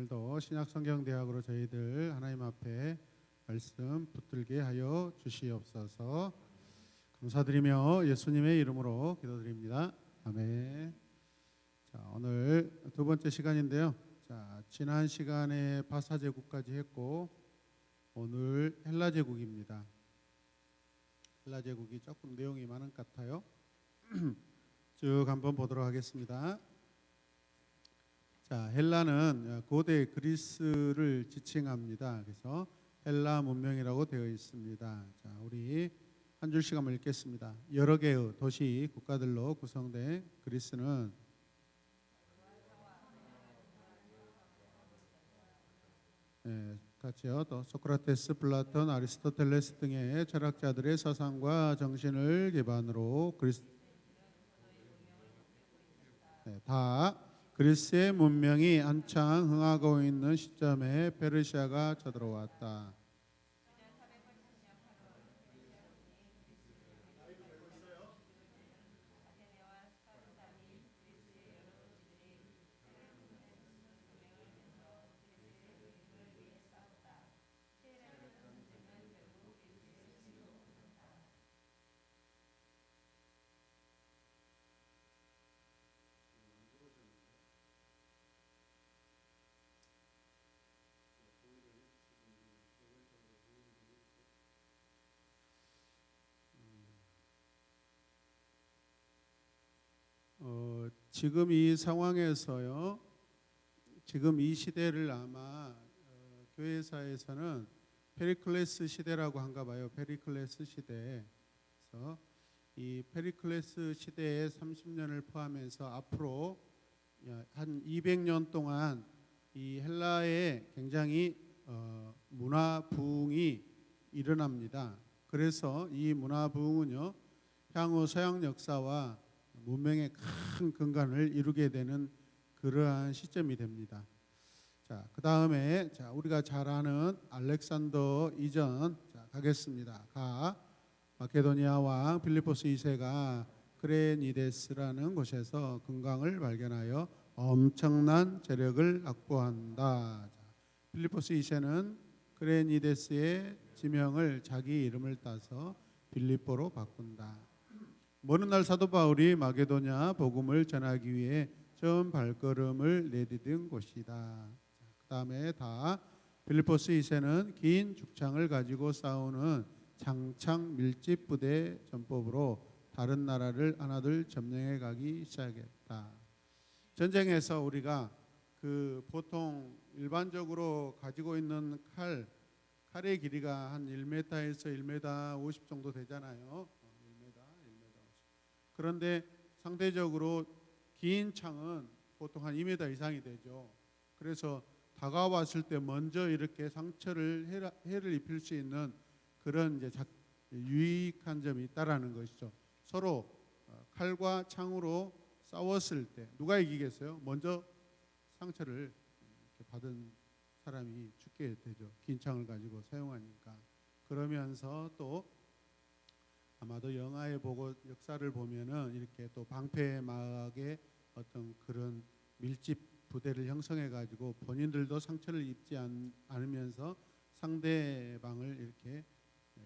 오늘도 신약성경대학으로 저희들 하나님 앞에 말씀 붙들게 하여 주시옵소서. 감사드리며 예수님의 이름으로 기도드립니다. 아멘. 자, 오늘 두 번째 시간인데요. 자, 지난 시간에 바사 제국까지 했고 오늘 헬라 제국입니다. 헬라 제국이 조금 내용이 많은 것 같아요. 쭉 한번 보도록 하겠습니다. 자, 헬라는 고대 그리스를 지칭합니다. 그래서 헬라 문명이라고 되어 있습니다. 자, 우리 한 줄씩 한번 읽겠습니다. 여러 개의 도시 국가들로 구성된 그리스는 같이요. 또 소크라테스, 플라톤, 아리스토텔레스 등의 철학자들의 사상과 정신을 기반으로 다 그리스의 문명이 한창 흥하고 있는 시점에 페르시아가 쳐들어왔다. 지금 이 상황에서요, 지금 이 시대를 아마 교회사에서는 페리클레스 시대라고 한가 봐요. 페리클레스 시대에서 이 페리클레스 시대의 30년을 포함해서 앞으로 한 200년 동안 이 헬라에 굉장히 문화 부흥이 일어납니다. 그래서 이 문화 부흥은요, 향후 서양 역사와 문명의 큰 근간을 이루게 되는 그러한 시점이 됩니다. 자, 그 다음에 우리가 잘 아는 알렉산더 이전 가겠습니다. 마케도니아 왕 빌리포스 2세가 크레니데스라는 곳에서 금강을 발견하여 엄청난 재력을 확보한다. 빌리포스 2세는 크레니데스의 지명을 자기 이름을 따서 빌립보로 바꾼다. 먼 날 사도 바울이 마게도냐 복음을 전하기 위해 처음 발걸음을 내디딘 곳이다. 그 다음에 빌리포스 2세는 긴 죽창을 가지고 싸우는 장창 밀집 부대 전법으로 다른 나라를 하나둘 점령해 가기 시작했다. 전쟁에서 우리가 보통 일반적으로 가지고 있는 칼의 길이가 한 1m에서 1m 50 정도 되잖아요. 그런데 상대적으로 긴 창은 보통 한 2m 이상이 되죠. 그래서 다가왔을 때 먼저 이렇게 상처를 해를 입힐 수 있는 그런 이제 유익한 점이 있다라는 것이죠. 서로 칼과 창으로 싸웠을 때 누가 이기겠어요? 먼저 상처를 받은 사람이 죽게 되죠. 긴 창을 가지고 사용하니까. 그러면서 또 아마도 영화에 보고 역사를 보면은 이렇게 또 방패막의 어떤 그런 밀집 부대를 형성해 가지고 본인들도 상처를 입지 않으면서 상대방을 이렇게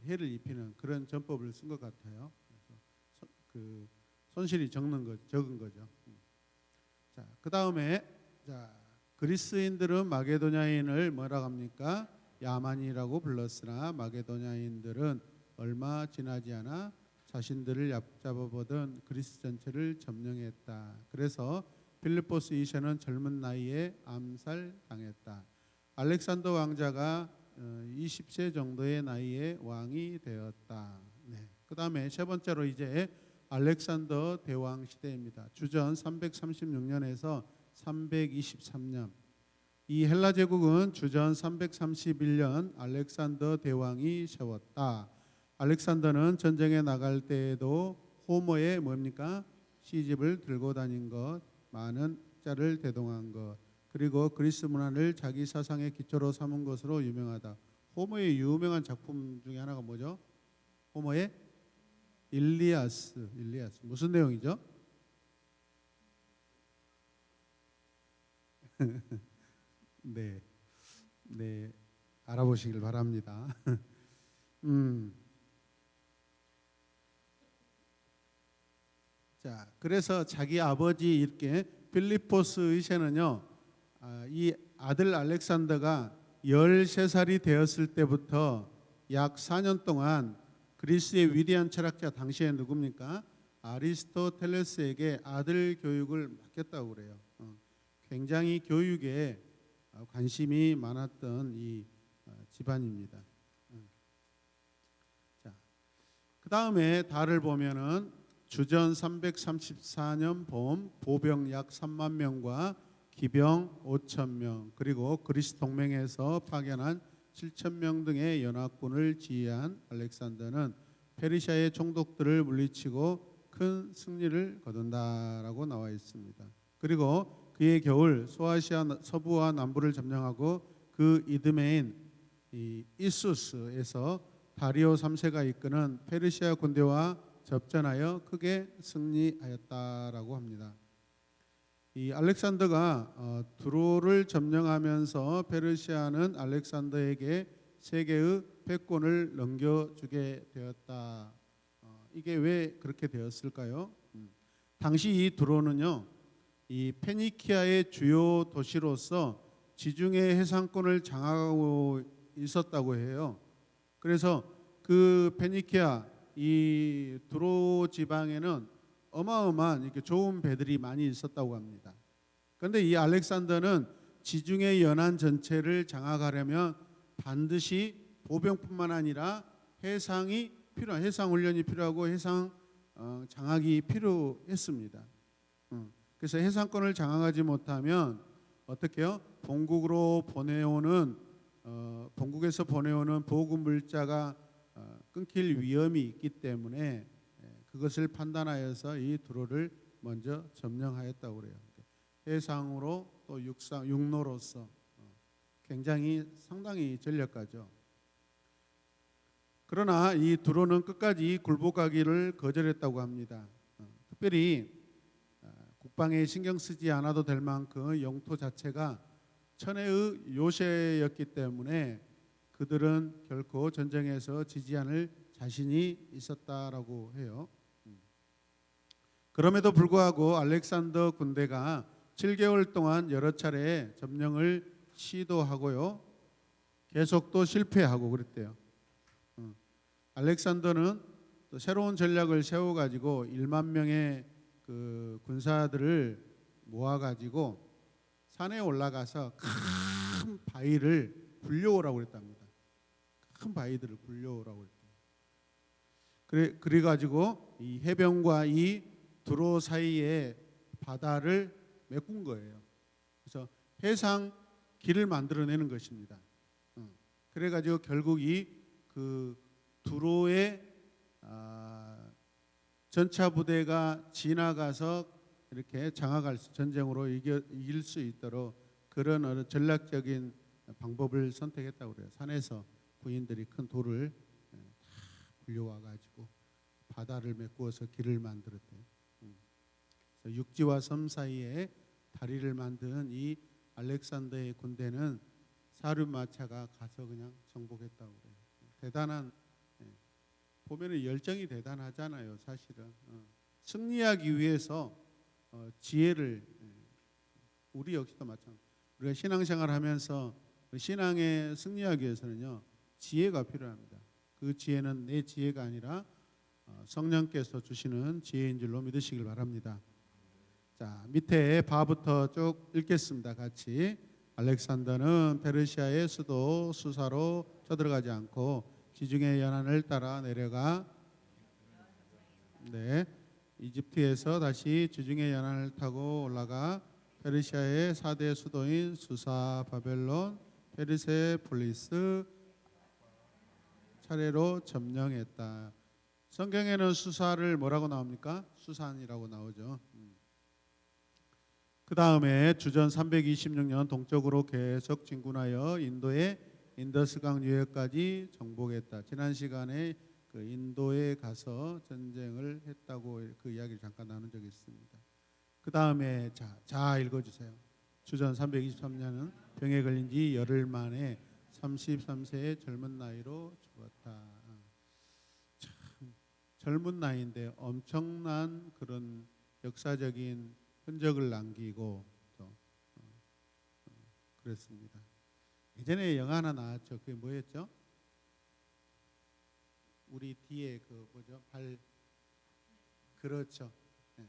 해를 입히는 그런 전법을 쓴 것 같아요. 그래서 손실이 적은 거죠. 자, 그 다음에 그리스인들은 마게도냐인을 뭐라고 합니까? 야만이라고 불렀으나 마게도냐인들은 얼마 지나지 않아 자신들을 얕잡아보던 그리스 전체를 점령했다. 그래서 빌리포스 2세는 젊은 나이에 암살당했다. 알렉산더 왕자가 20세 정도의 나이에 왕이 되었다. 네. 그 다음에 세 번째로 이제 알렉산더 대왕 시대입니다. 주전 336년에서 323년. 이 헬라 제국은 주전 331년 알렉산더 대왕이 세웠다. 알렉산더는 전쟁에 나갈 때에도 호모의 뭡니까? 시집을 들고 다닌 것, 많은 자를 대동한 것, 그리고 그리스 문화를 자기 사상의 기초로 삼은 것으로 유명하다. 호모의 유명한 작품 중에 하나가 뭐죠? 호모의 일리아스. 무슨 내용이죠? 네, 네, 알아보시길 바랍니다. 자, 그래서 자기 아버지 이렇게 필리포스 의세는요, 이 아들 알렉산더가 13살이 되었을 때부터 약 4년 동안 그리스의 위대한 철학자 당시에 누굽니까? 아리스토텔레스에게 아들 교육을 맡겼다고 그래요. 굉장히 교육에 관심이 많았던 이 집안입니다. 자, 그 다음에 달을 보면은 주전 334년 봄 보병 약 3만 명과 기병 5천 명 그리고 그리스 동맹에서 파견한 7천 명 등의 연합군을 지휘한 알렉산더는 페르시아의 총독들을 물리치고 큰 승리를 거둔다라고 나와 있습니다. 그리고 그의 겨울 소아시아 서부와 남부를 점령하고 그 이듬해인 이 이수스에서 다리오 3세가 이끄는 페르시아 군대와 접전하여 크게 승리하였다라고 합니다. 이 알렉산더가 두로를 점령하면서 페르시아는 알렉산더에게 세계의 패권을 넘겨주게 되었다. 이게 왜 그렇게 되었을까요? 당시 이 두로는요, 이 페니키아의 주요 도시로서 지중해 해상권을 장악하고 있었다고 해요. 그래서 그 페니키아 이 두로 지방에는 어마어마한 이렇게 좋은 배들이 많이 있었다고 합니다. 그런데 이 알렉산더는 지중해 연안 전체를 장악하려면 반드시 보병뿐만 아니라 해상 훈련이 필요하고 해상 장악이 필요했습니다. 그래서 해상권을 장악하지 못하면 어떻게요? 본국에서 보내오는 보급 물자가 끊길 위험이 있기 때문에 그것을 판단하여서 이 두로를 먼저 점령하였다고 그래요. 해상으로 또 육로로서 굉장히 상당히 전략가죠. 그러나 이 두로는 끝까지 굴복하기를 거절했다고 합니다. 특별히 국방에 신경 쓰지 않아도 될 만큼 영토 자체가 천혜의 요새였기 때문에 그들은 결코 전쟁에서 지지 않을 자신이 있었다라고 해요. 그럼에도 불구하고 알렉산더 군대가 7개월 동안 여러 차례 점령을 시도하고요, 계속 또 실패하고 그랬대요. 알렉산더는 또 새로운 전략을 세워가지고 1만 명의 그 군사들을 모아가지고 산에 올라가서 큰 바위를 굴려오라고 그랬답니다. 큰 바위들을 굴려오라고 그랬대요. 그래가지고 이 해변과 이 두로 사이에 바다를 메꾼 거예요. 그래서 해상 길을 만들어내는 것입니다. 그래가지고 결국 이 그 두로의 전차 부대가 지나가서 이렇게 전쟁으로 이길 수 있도록 그런 어느 전략적인 방법을 선택했다고 그래요. 산에서 부인들이 큰 돌을 다 굴려와 가지고 바다를 메꾸어서 길을 만들었대요. 그래서 육지와 섬 사이에 다리를 만든 이 알렉산더의 군대는 사륜마차가 가서 그냥 정복했다고 그래요. 대단한, 보면은 열정이 대단하잖아요, 사실은. 승리하기 위해서 지혜를, 우리 역시도 마찬가지. 우리가 신앙생활하면서 신앙에 승리하기 위해서는요, 지혜가 필요합니다. 그 지혜는 내 지혜가 아니라 성령께서 주시는 지혜인 줄로 믿으시길 바랍니다. 자, 밑에 바부터 쭉 읽겠습니다. 같이. 알렉산더는 페르시아의 수도 수사로 쳐들어가지 않고 지중해 연안을 따라 내려가 이집트에서 다시 지중해 연안을 타고 올라가 페르시아의 4대 수도인 수사, 바벨론, 페르세폴리스 차례로 점령했다. 성경에는 수사를 뭐라고 나옵니까? 수산이라고 나오죠. 그 다음에 주전 326년 동쪽으로 계속 진군하여 인도의 인더스강 유해까지 정복했다. 지난 시간에 그 인도에 가서 전쟁을 했다고 그 이야기를 잠깐 나눈 적이 있습니다. 그 다음에 자 읽어주세요. 주전 323년은 병에 걸린 지 열흘 만에 33세의 젊은 나이로 죽었다. 참 젊은 나이인데 엄청난 그런 역사적인 흔적을 남기고 또 그랬습니다. 예전에 영화 하나 나왔죠. 그게 뭐였죠? 우리 뒤에 그 뭐죠? 발 그렇죠. 네.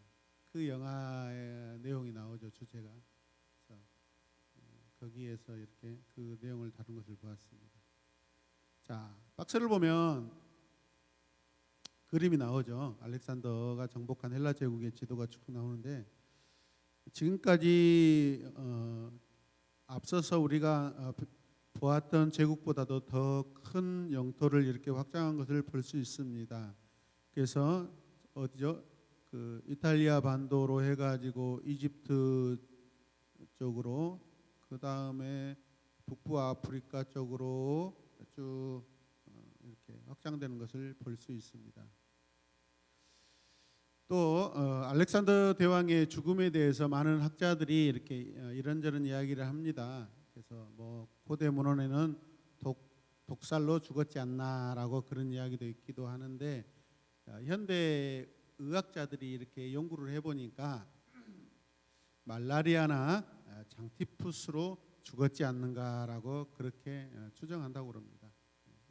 그 영화의 내용이 나오죠. 주제가. 그래서 거기에서 이렇게 그 내용을 다룬 것을 보았습니다. 자, 박스를 보면 그림이 나오죠. 알렉산더가 정복한 헬라 제국의 지도가 쭉 나오는데 지금까지 앞서서 우리가 보았던 제국보다도 더 큰 영토를 이렇게 확장한 것을 볼 수 있습니다. 그래서 어디죠? 그 이탈리아 반도로 해가지고 이집트 쪽으로 그 다음에 북부 아프리카 쪽으로 쭉 이렇게 확장되는 것을 볼 수 있습니다. 또 알렉산더 대왕의 죽음에 대해서 많은 학자들이 이렇게 이런저런 이야기를 합니다. 그래서 뭐 고대 문헌에는 독살로 죽었지 않나라고 그런 이야기도 있기도 하는데 현대 의학자들이 이렇게 연구를 해보니까 말라리아나 장티푸스로 죽었지 않는가라고 그렇게 추정한다고 합니다.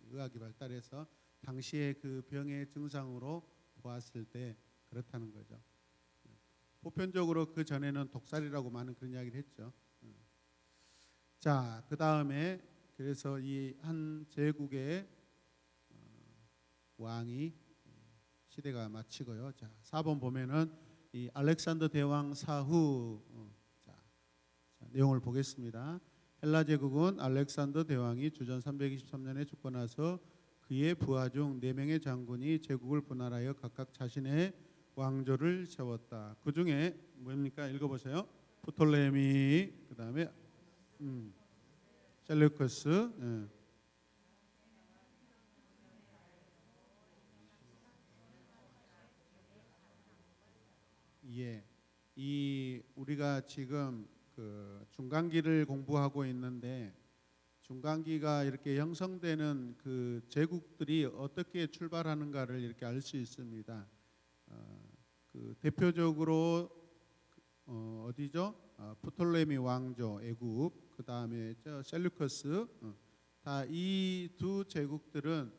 의학이 발달해서 당시의 그 병의 증상으로 보았을 때 그렇다는 거죠. 보편적으로 그 전에는 독살이라고 많은 그런 이야기를 했죠. 자, 그 다음에 그래서 이 한 제국의 왕이 시대가 마치고요. 자, 4번 보면은 이 알렉산더 대왕 사후 자, 내용을 보겠습니다. 헬라 제국은 알렉산더 대왕이 주전 323년에 죽고 나서 그의 부하 중 4명의 장군이 제국을 분할하여 각각 자신의 왕조를 세웠다. 그 중에 뭡니까? 읽어보세요. 프톨레미, 그 다음에 셀루커스. 예, 이 우리가 지금 그 중간기를 공부하고 있는데 중간기가 이렇게 형성되는 그 제국들이 어떻게 출발하는가를 이렇게 알 수 있습니다. 그 대표적으로 어디죠? 프톨레미 왕조 애굽, 그 다음에 셀루커스. 다 이 두 제국들은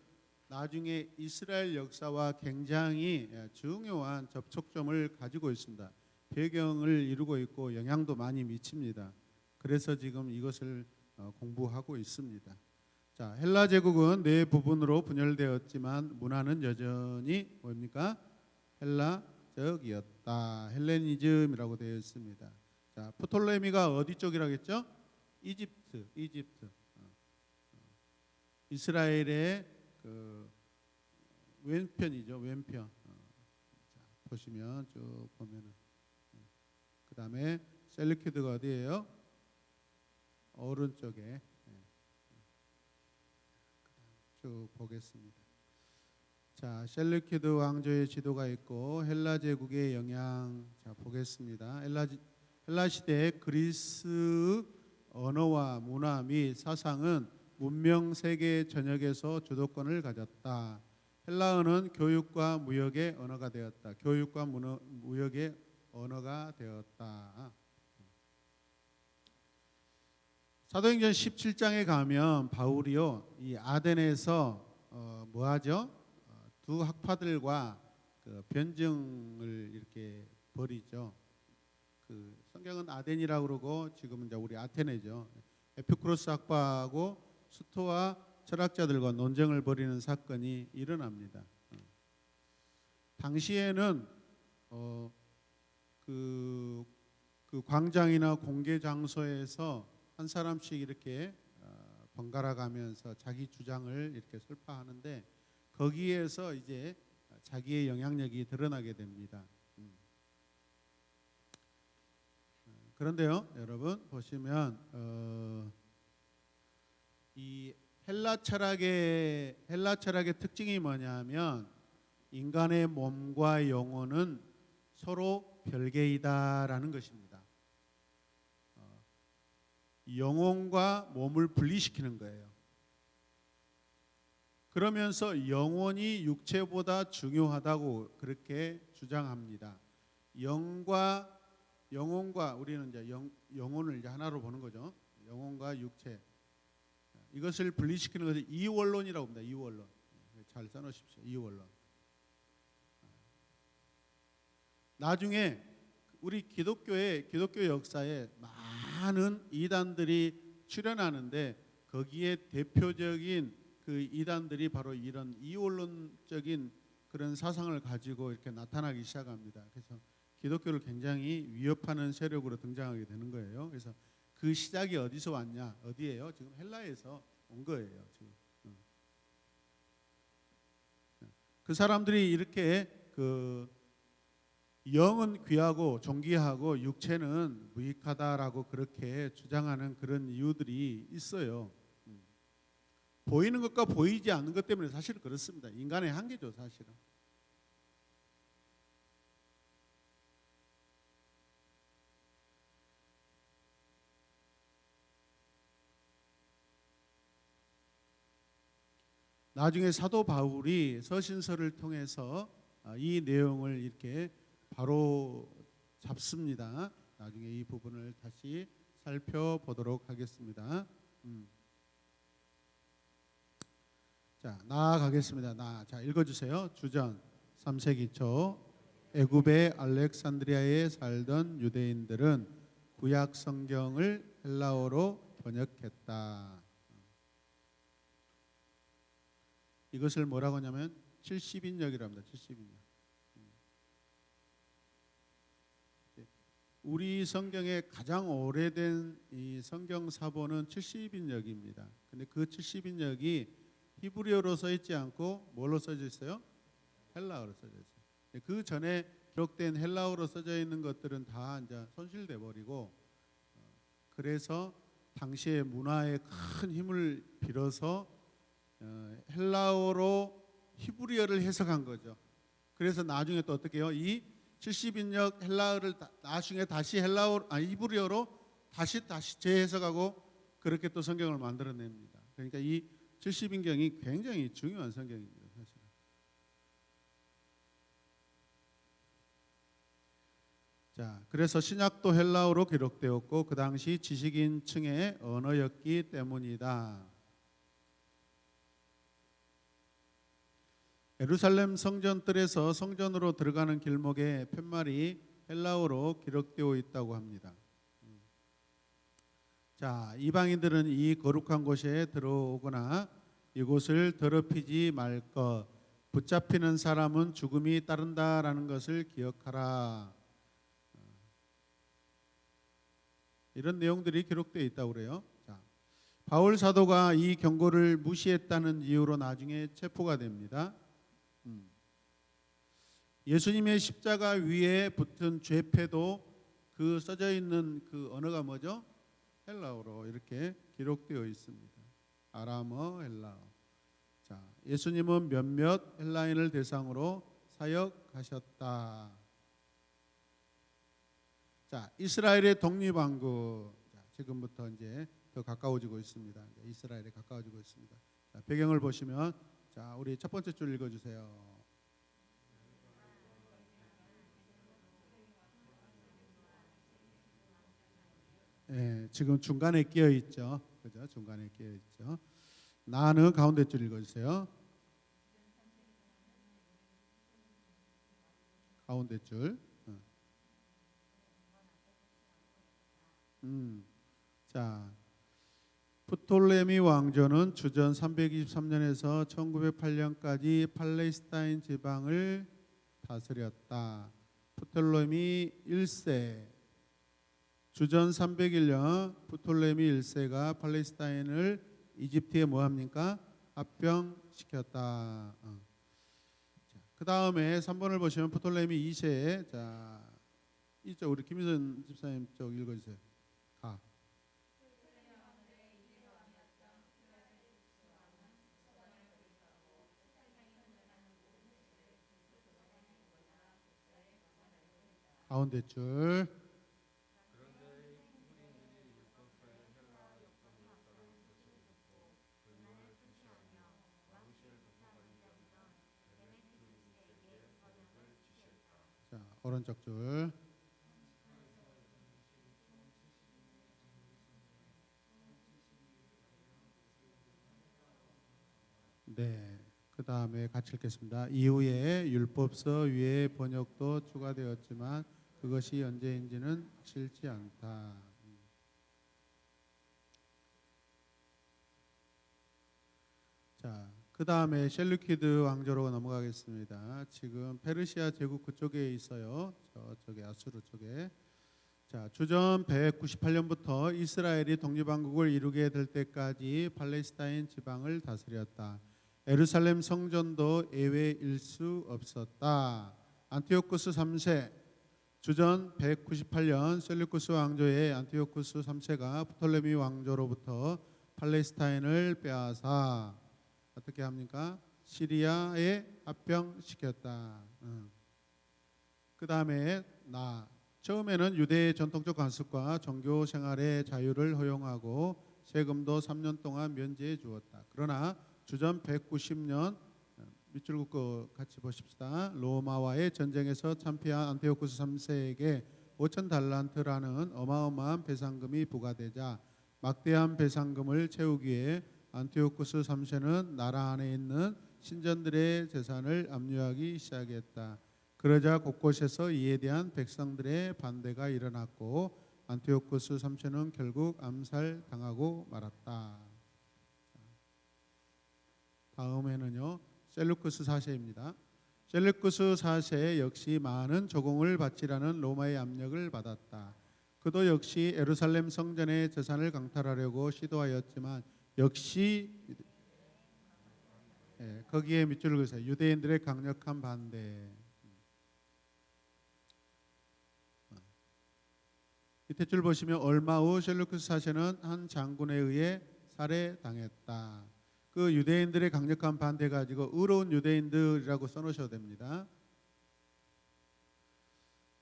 나중에 이스라엘 역사와 굉장히 중요한 접촉점을 가지고 있습니다. 배경을 이루고 있고 영향도 많이 미칩니다. 그래서 지금 이것을 공부하고 있습니다. 자, 헬라 제국은 네 부분으로 분열되었지만 문화는 여전히 뭡니까? 헬라적이었다. 헬레니즘이라고 되어 있습니다. 자, 프톨레미가 어디 쪽이라고 했죠? 이집트. 이스라엘의 그 왼편이죠. 왼편. 자, 보시면 쭉 보면은 그 다음에 셀루키드가 어디예요? 오른쪽에. 쭉 보겠습니다. 자, 셀루키드 왕조의 지도가 있고 헬라 제국의 영향. 자, 보겠습니다. 헬라 시대 그리스 언어와 문화 및 사상은 문명 세계 전역에서 주도권을 가졌다. 헬라어는 교육과 무역의 언어가 되었다. 교육과 무역의 언어가 되었다. 사도행전 17장에 가면 바울이요 이 아덴에서 뭐하죠? 두 학파들과 그 변증을 이렇게 벌이죠. 그 성경은 아덴이라고 그러고 지금은 이제 우리 아테네죠. 에피쿠로스 학파하고 스토아 철학자들과 논쟁을 벌이는 사건이 일어납니다. 당시에는 그 광장이나 공개 장소에서 한 사람씩 이렇게 번갈아 가면서 자기 주장을 이렇게 설파하는데 거기에서 이제 자기의 영향력이 드러나게 됩니다. 그런데요, 여러분 보시면 이 헬라 철학의 특징이 뭐냐면 인간의 몸과 영혼은 서로 별개이다라는 것입니다. 영혼과 몸을 분리시키는 거예요. 그러면서 영혼이 육체보다 중요하다고 그렇게 주장합니다. 영혼과 우리는 이제 영혼을 이제 하나로 보는 거죠. 영혼과 육체 이것을 분리시키는 것을 이원론이라고 합니다. 이원론. 잘 써놓으십시오. 이원론. 나중에 우리 기독교 역사에 많은 이단들이 출현하는데 거기에 대표적인 그 이단들이 바로 이런 이원론적인 그런 사상을 가지고 이렇게 나타나기 시작합니다. 그래서 기독교를 굉장히 위협하는 세력으로 등장하게 되는 거예요. 그래서 그 시작이 어디서 왔냐? 어디예요? 지금 헬라에서 온 거예요. 지금 그 사람들이 이렇게 그 영은 귀하고 존귀하고 육체는 무익하다라고 그렇게 주장하는 그런 이유들이 있어요. 보이는 것과 보이지 않는 것 때문에 사실 그렇습니다. 인간의 한계죠, 사실은. 나중에 사도 바울이 서신서를 통해서 이 내용을 이렇게 바로 잡습니다. 나중에 이 부분을 다시 살펴보도록 하겠습니다. 자, 나아가겠습니다. 자, 읽어주세요. 주전 3세기 초 애굽의 알렉산드리아에 살던 유대인들은 구약 성경을 헬라어로 번역했다. 이것을 뭐라고 하냐면 70인역이라고 합니다. 70인역. 우리 성경의 가장 오래된 이 성경 사본은 70인역입니다. 근데 그 70인역이 히브리어로 써 있지 않고 뭘로 써져 있어요? 헬라어로 써져 있어요. 그 전에 기록된 헬라어로 써져 있는 것들은 다 이제 손실돼 버리고 그래서 당시의 문화에 큰 힘을 빌어서 헬라어로 히브리어를 해석한 거죠. 그래서 나중에 또 어떻게 해요? 이 70인역 헬라어를 나중에 다시 히브리어로 다시 재해석하고 그렇게 또 성경을 만들어냅니다. 그러니까 이 70인경이 굉장히 중요한 성경입니다, 사실은. 자, 그래서 신약도 헬라어로 기록되었고 그 당시 지식인층의 언어였기 때문이다. 예루살렘 성전뜰에서 성전으로 들어가는 길목에 팻말이 헬라어로 기록되어 있다고 합니다. 자, 이방인들은 이 거룩한 곳에 들어오거나 이곳을 더럽히지 말 것, 붙잡히는 사람은 죽음이 따른다라는 것을 기억하라. 이런 내용들이 기록되어 있다고 그래요. 자, 바울 사도가 이 경고를 무시했다는 이유로 나중에 체포가 됩니다. 예수님의 십자가 위에 붙은 죄패도 그 써져 있는 그 언어가 뭐죠? 헬라어로 이렇게 기록되어 있습니다. 아람어, 헬라어. 자, 예수님은 몇몇 헬라인을 대상으로 사역하셨다. 자, 이스라엘의 독립왕국. 자, 지금부터 이제 더 가까워지고 있습니다. 이스라엘에 가까워지고 있습니다. 자, 배경을 보시면 자, 우리 첫 번째 줄 읽어주세요. 예, 지금 중간에 끼어 있죠. 그죠? 중간에 끼어 있죠. 나는 가운데 줄 읽어주세요. 가운데 줄. 자, 프톨레미 왕조는 주전 323년에서 1908년까지 팔레스타인 지방을 다스렸다. 프톨레미 1세 주전 301년 프톨레미 1세가 팔레스타인을 이집트에 뭐합니까? 합병시켰다. 그 다음에 3번을 보시면 프톨레미 2세. 자, 이쪽 우리 김희선 집사님 쪽 읽어주세요. 가. 가운데 줄. 오른쪽 줄. 네. 그 다음에 같이 읽겠습니다. 이후에 율법서 위에 번역도 추가되었지만 그것이 언제인지는 확실치 않다. 자, 그 다음에 셀루키드 왕조로 넘어가겠습니다. 지금 페르시아 제국 그쪽에 있어요. 저쪽에 아수르 쪽에. 자, 주전 198년부터 이스라엘이 독립왕국을 이루게 될 때까지 팔레스타인 지방을 다스렸다. 예루살렘 성전도 예외일 수 없었다. 안티오쿠스 3세, 주전 198년 셀루쿠스 왕조의 안티오쿠스 3세가 프톨레미 왕조로부터 팔레스타인을 빼앗아 어떻게 합니까? 시리아에 합병시켰다. 그 다음에 처음에는 유대의 전통적 관습과 종교 생활의 자유를 허용하고 세금도 3년 동안 면제해 주었다. 그러나 주전 190년 밑줄 긋고 같이 보십시다. 로마와의 전쟁에서 참패한 안티오쿠스 3세에게 5천 달란트라는 어마어마한 배상금이 부과되자 막대한 배상금을 채우기 위해 안티오쿠스 3세는 나라 안에 있는 신전들의 재산을 압류하기 시작했다. 그러자 곳곳에서 이에 대한 백성들의 반대가 일어났고 안티오쿠스 3세는 결국 암살당하고 말았다. 다음에는요, 셀루쿠스 4세입니다. 셀루쿠스 4세 역시 많은 조공을 바치라는 로마의 압력을 받았다. 그도 역시 예루살렘 성전의 재산을 강탈하려고 시도하였지만 역시 거기에 밑줄을 그으세요. 유대인들의 강력한 반대. 밑에 줄 보시면 얼마 후 셀루쿠스 4세는 한 장군에 의해 살해당했다. 그 유대인들의 강력한 반대 가지고 의로운 유대인들이라고 써놓으셔도 됩니다.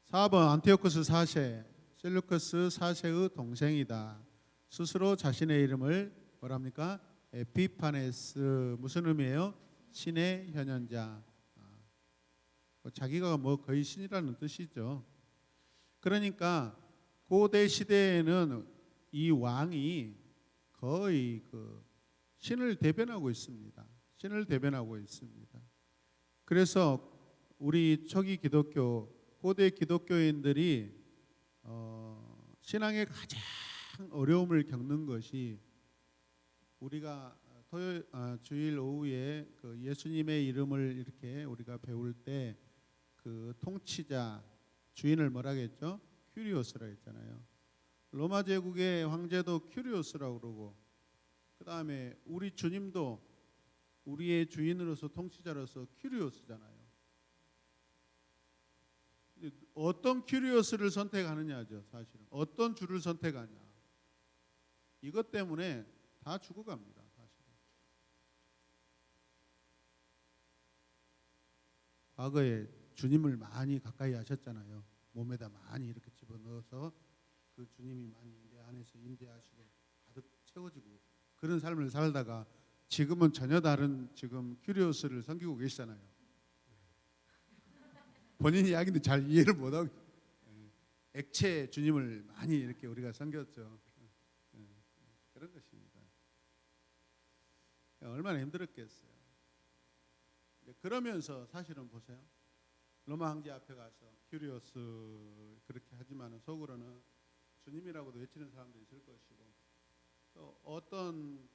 4번 안티오쿠스 4세, 셀루쿠스 4세의 동생이다. 스스로 자신의 이름을 뭐랍니까? 에피파네스, 무슨 의미예요? 신의 현현자. 자기가 뭐 거의 신이라는 뜻이죠. 그러니까 고대 시대에는 이 왕이 거의 신을 대변하고 있습니다. 신을 대변하고 있습니다. 그래서 우리 초기 기독교, 고대 기독교인들이 신앙에 가장 어려움을 겪는 것이 우리가 주일 오후에 예수님의 이름을 이렇게 우리가 배울 때 그 통치자 주인을 뭐라겠죠? 큐리오스라 했잖아요. 로마 제국의 황제도 큐리오스라고 그러고 그 다음에 우리 주님도 우리의 주인으로서 통치자로서 큐리오스잖아요. 어떤 큐리오스를 선택하느냐죠. 사실은 어떤 주를 선택하냐. 이것 때문에 다 죽어갑니다. 사실은. 과거에 주님을 많이 가까이 하셨잖아요. 몸에다 많이 이렇게 집어넣어서 그 주님이 많이 내 안에서 임재하시고 가득 채워지고 그런 삶을 살다가 지금은 전혀 다른 지금 큐리오스를 섬기고 계시잖아요. 본인 이야기도 잘 이해를 못하고 액체 주님을 많이 이렇게 우리가 섬겼죠. 그런 것입니다. 얼마나 힘들었겠어요. 그러면서 사실은 보세요. 로마 황제 앞에 가서 큐리오스 그렇게 하지만 속으로는 주님이라고도 외치는 사람도 있을 것이고 또 어떤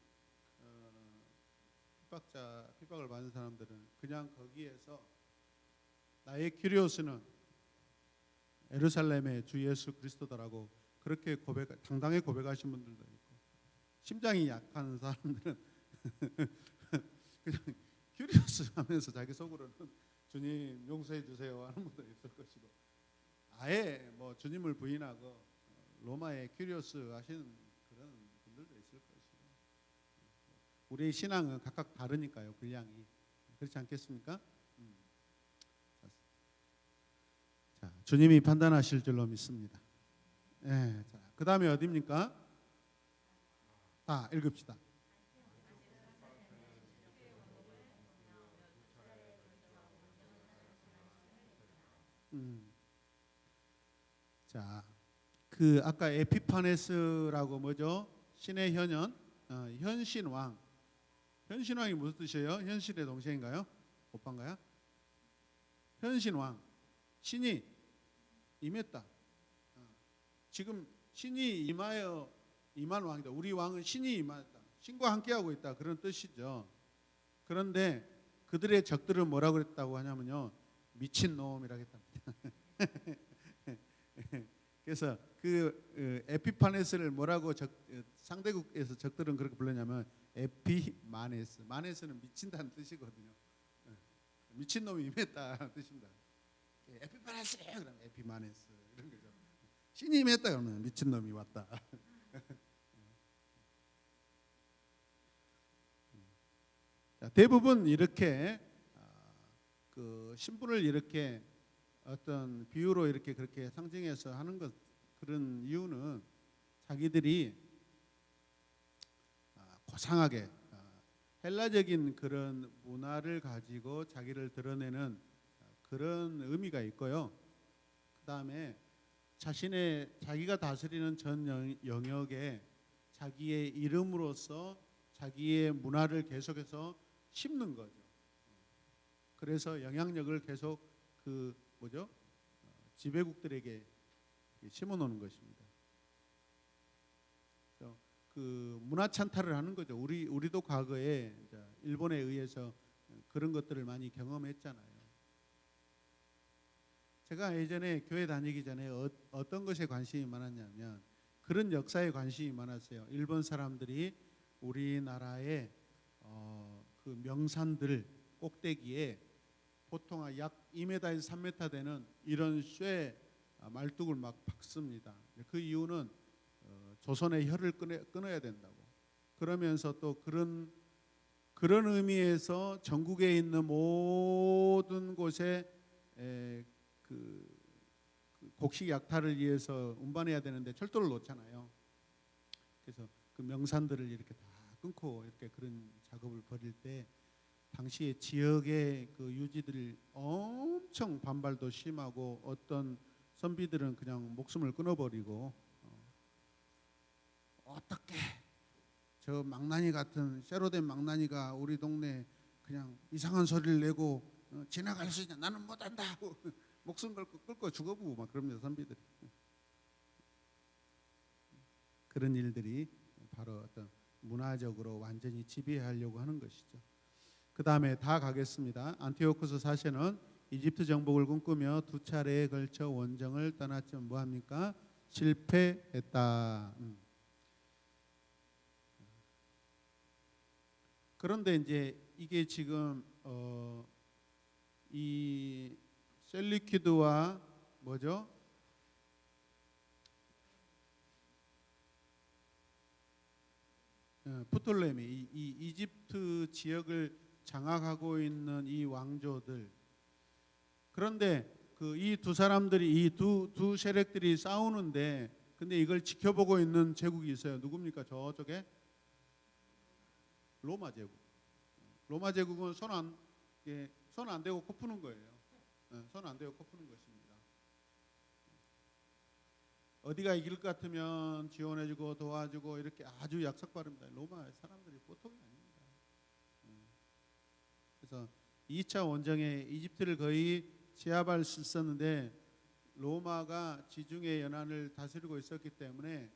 핍박을 받는 사람들은 그냥 거기에서 나의 큐리오스는 예루살렘의 주 예수 그리스도다라고 그렇게 당당히 고백하신 분들도 있고 심장이 약한 사람들은 그냥 큐리오스 하면서 자기 속으로는 주님 용서해 주세요 하는 분도 있을 것이고 아예 뭐 주님을 부인하고 로마의 큐리오스 하시는 그런 분들도 있을 것이고 우리의 신앙은 각각 다르니까요. 분량이 그렇지 않겠습니까? 자, 주님이 판단하실 줄로 믿습니다. 자, 그 다음에 어디입니까? 다 읽읍시다. 자, 그 아까 에피파네스라고 뭐죠? 신의 현현, 현신왕. 현신왕이 무슨 뜻이에요? 현실의 동생인가요? 오빠인가요? 현신왕. 신이 임했다. 지금 신이 임한 왕이다. 우리 왕은 신이 임하다. 신과 함께하고 있다. 그런 뜻이죠. 그런데 그들의 적들은 뭐라고 그랬다고 하냐면요. 미친놈이라고 했답니다. 그래서 그 에피파네스를 뭐라고 상대국에서 적들은 그렇게 불렀냐면 에피마네스. 마네스는 미친다는 뜻이거든요. 미친놈이 임했다는 뜻입니다. 에피파네스 그러면 에피마네스 이런 거죠. 신이 임했다 그러면 미친놈이 왔다. 자, 대부분 이렇게 그 신분을 이렇게 어떤 비유로 이렇게 그렇게 상징해서 하는 것 그런 이유는 자기들이 고상하게 헬라적인 그런 문화를 가지고 자기를 드러내는 그런 의미가 있고요. 그 다음에 자기가 다스리는 전 영역에 자기의 이름으로서 자기의 문화를 계속해서 심는 거죠. 그래서 영향력을 계속 그 뭐죠? 지배국들에게 심어놓는 것입니다. 그 문화 찬탈을 하는 거죠. 우리도 과거에 일본에 의해서 그런 것들을 많이 경험했잖아요. 제가 예전에 교회 다니기 전에 어떤 것에 관심이 많았냐면 그런 역사에 관심이 많았어요. 일본 사람들이 우리나라의 그 명산들 꼭대기에 보통 약 2m에서 3m 되는 이런 쇠 말뚝을 막 박습니다. 그 이유는 조선의 혀를 끊어야 된다고. 그러면서 또 그런 의미에서 전국에 있는 모든 곳에 그 곡식 약탈을 위해서 운반해야 되는데 철도를 놓잖아요. 그래서 그 명산들을 이렇게 다 끊고 이렇게 그런 작업을 벌일 때 당시에 지역의 그 유지들 엄청 반발도 심하고 어떤 선비들은 그냥 목숨을 끊어버리고 어떻게 저 망나니 같은 쇠로 된 망나니가 우리 동네 그냥 이상한 소리를 내고 지나갈 수 있냐 나는 못한다 하고 목숨 끌고 죽어보고 막 그럽니다. 선비들이. 그런 일들이 바로 어떤 문화적으로 완전히 지배하려고 하는 것이죠. 그 다음에 다 가겠습니다. 안티오쿠스 4세는 이집트 정복을 꿈꾸며 2차례에 걸쳐 원정을 떠났지만 뭐합니까? 실패했다. 그런데 이제 이게 지금 이 셀리퀴드와 뭐죠? 프톨레미 이 이집트 지역을 장악하고 있는 이 왕조들. 그런데 그 이 두 사람들이 이 두 세력들이 싸우는데 근데 이걸 지켜보고 있는 제국이 있어요. 누굽니까? 저쪽에 로마 제국. 로마 제국은 손 안 대고 코 푸는 거예요. 손 안 대고 코 푸는 것입니다. 어디가 이길 것 같으면 지원해주고 도와주고 이렇게 아주 약삭빠릅니다. 로마 사람들이 보통이 아닙니다. 그래서 2차 원정에 이집트를 거의 제압할 수 있었는데 로마가 지중해 연안을 다스리고 있었기 때문에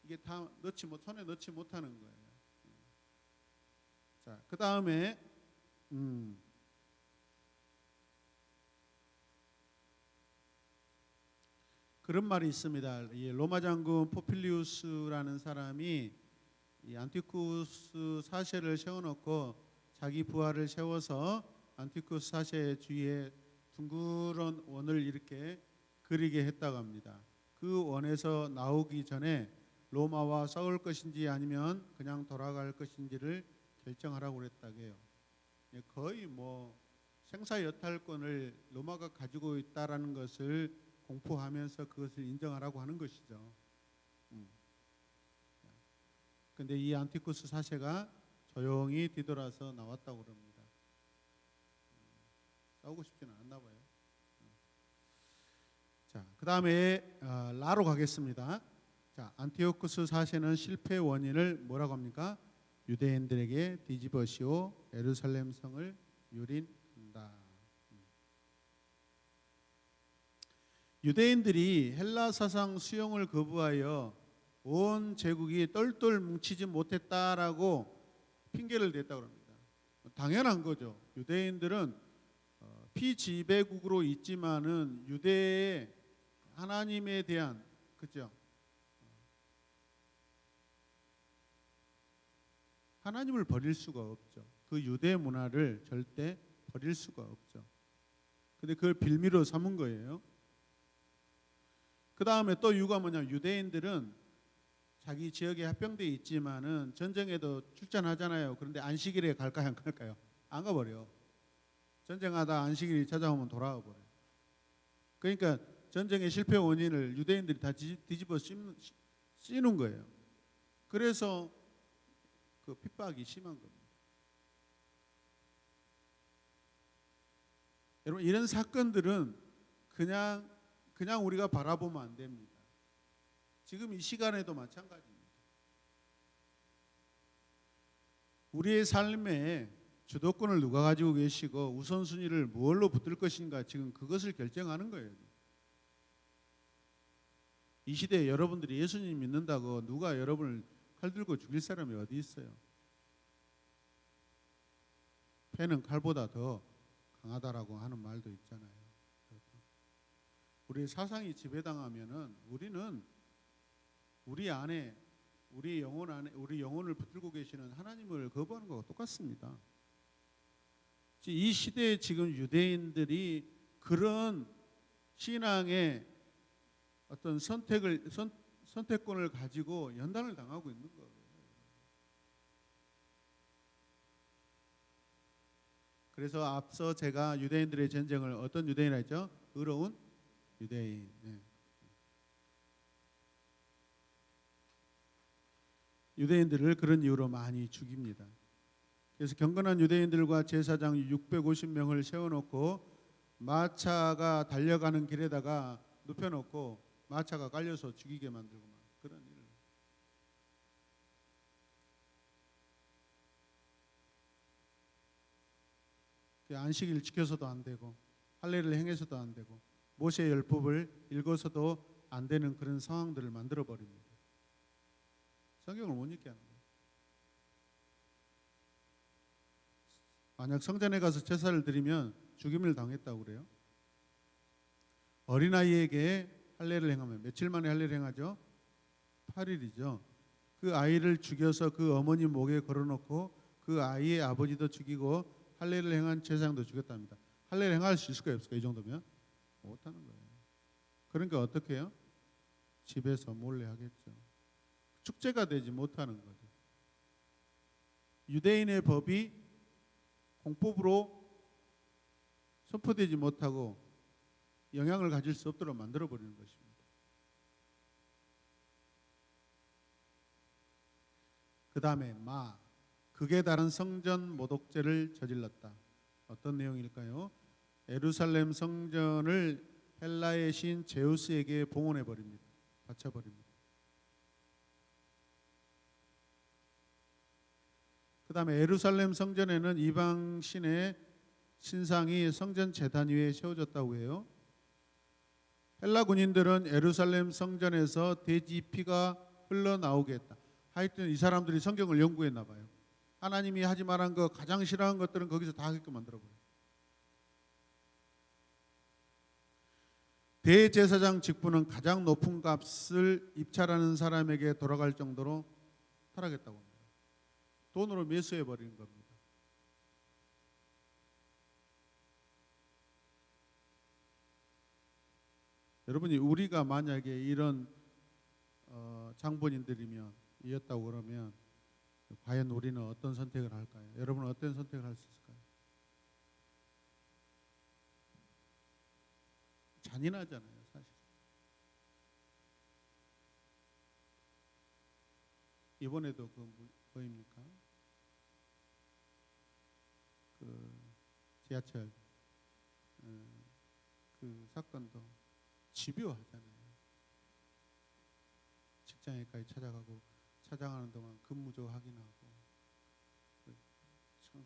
이게 다 손에 넣지 못하는 거예요. 자, 그 다음에 그런 말이 있습니다. 로마 장군 포필리우스라는 사람이 이 안티쿠스 4세를 세워놓고 자기 부하를 세워서 안티쿠스 4세 주위에 둥그런 원을 이렇게 그리게 했다고 합니다. 그 원에서 나오기 전에 로마와 싸울 것인지 아니면 그냥 돌아갈 것인지를 결정하라고 그랬다고 해요. 거의 뭐 생사여탈권을 로마가 가지고 있다라는 것을 공포하면서 그것을 인정하라고 하는 것이죠. 그런데 이 안티쿠스 4세가 조용히 뒤돌아서 나왔다고 그럽니다. 싸우고 싶지는 않았나 봐요. 자, 그다음에 라로 가겠습니다. 자, 안티오쿠스 4세는 실패 원인을 뭐라고 합니까? 유대인들에게 뒤집어씌워 예루살렘 성을 유린한다. 유대인들이 헬라 사상 수용을 거부하여 온 제국이 똘똘 뭉치지 못했다라고 핑계를 댔다고 합니다. 당연한 거죠. 유대인들은 피지배국으로 있지만은 유대의 하나님에 대한 그죠? 하나님을 버릴 수가 없죠. 그 유대 문화를 절대 버릴 수가 없죠. 근데 그걸 빌미로 삼은 거예요. 그 다음에 또 이유가 뭐냐면 유대인들은 자기 지역에 합병돼 있지만은 전쟁에도 출전하잖아요. 그런데 안식일에 갈까요, 안 갈까요? 안 가버려. 전쟁하다 안식일이 찾아오면 돌아와 버려. 그러니까 전쟁의 실패 원인을 유대인들이 다 뒤집어 씌우는 거예요. 그래서 그 핍박이 심한 겁니다. 여러분 이런 사건들은 그냥 우리가 바라보면 안 됩니다. 지금 이 시간에도 마찬가지입니다. 우리의 삶에 주도권을 누가 가지고 계시고 우선순위를 무엇로 붙들 것인가 지금 그것을 결정하는 거예요. 이 시대에 여러분들이 예수님 믿는다고 누가 여러분을 칼 들고 죽일 사람이 어디 있어요? 패는 칼보다 더 강하다라고 하는 말도 있잖아요. 우리의 사상이 지배당하면은 우리는 우리 안에 우리 영혼 안에 우리 영혼을 붙들고 계시는 하나님을 거부하는 것과 똑같습니다. 이 시대에 지금 유대인들이 그런 신앙의 어떤 선택권을 가지고 연단을 당하고 있는 거예요. 그래서 앞서 제가 유대인들의 전쟁을 어떤 유대인이라 했죠? 의로운 유대인. 네. 유대인들을 그런 이유로 많이 죽입니다. 그래서 경건한 유대인들과 제사장 650명을 세워놓고 마차가 달려가는 길에다가 눕혀놓고 마차가 깔려서 죽이게 만들고 막 그런 일을. 안식일 지켜서도 안 되고 할례를 행해서도 안 되고 모세의 율법을 읽어서도 안 되는 그런 상황들을 만들어 버립니다. 성경을 못 읽게 하는 거예요. 만약 성전에 가서 제사를 드리면 죽임을 당했다고 그래요. 어린아이에게 할례를 행하면 며칠 만에 할례를 행하죠? 8일이죠. 그 아이를 죽여서 그 어머니 목에 걸어놓고 그 아이의 아버지도 죽이고 할례를 행한 제사장도 죽였답니다. 할례를 행할 수 있을까요? 없을까요? 이 정도면? 못하는 거예요. 그러니까 어떻게 해요? 집에서 몰래 하겠죠. 축제가 되지 못하는 거죠. 유대인의 법이 공법으로 선포되지 못하고 영향을 가질 수 없도록 만들어버리는 것입니다. 그 다음에 극에 달한 성전 모독죄를 저질렀다. 어떤 내용일까요? 예루살렘 성전을 헬라의 신 제우스에게 봉헌해버립니다. 바쳐버립니다. 그 다음에 예루살렘 성전에는 이방 신의 신상이 성전 제단 위에 세워졌다고 해요. 헬라 군인들은 예루살렘 성전에서 돼지 피가 흘러나오게 했다. 하여튼 이 사람들이 성경을 연구했나 봐요. 하나님이 하지 말한 거 가장 싫어하는 것들은 거기서 다 하게끔 만들어버려요. 대제사장 직분은 가장 높은 값을 입찰하는 사람에게 돌아갈 정도로 타락했다고 합니다. 돈으로 매수해버리는 겁니다. 여러분이 우리가 만약에 이런 장본인들이면 이었다고 그러면 과연 우리는 어떤 선택을 할까요? 여러분은 어떤 선택을 할 수 있을까요? 잔인하잖아요, 사실. 이번에도 뭐입니까? 그 지하철 그 사건도 집요하잖아요. 직장에까지 찾아가고 찾아가는 동안 근무조 확인하고 참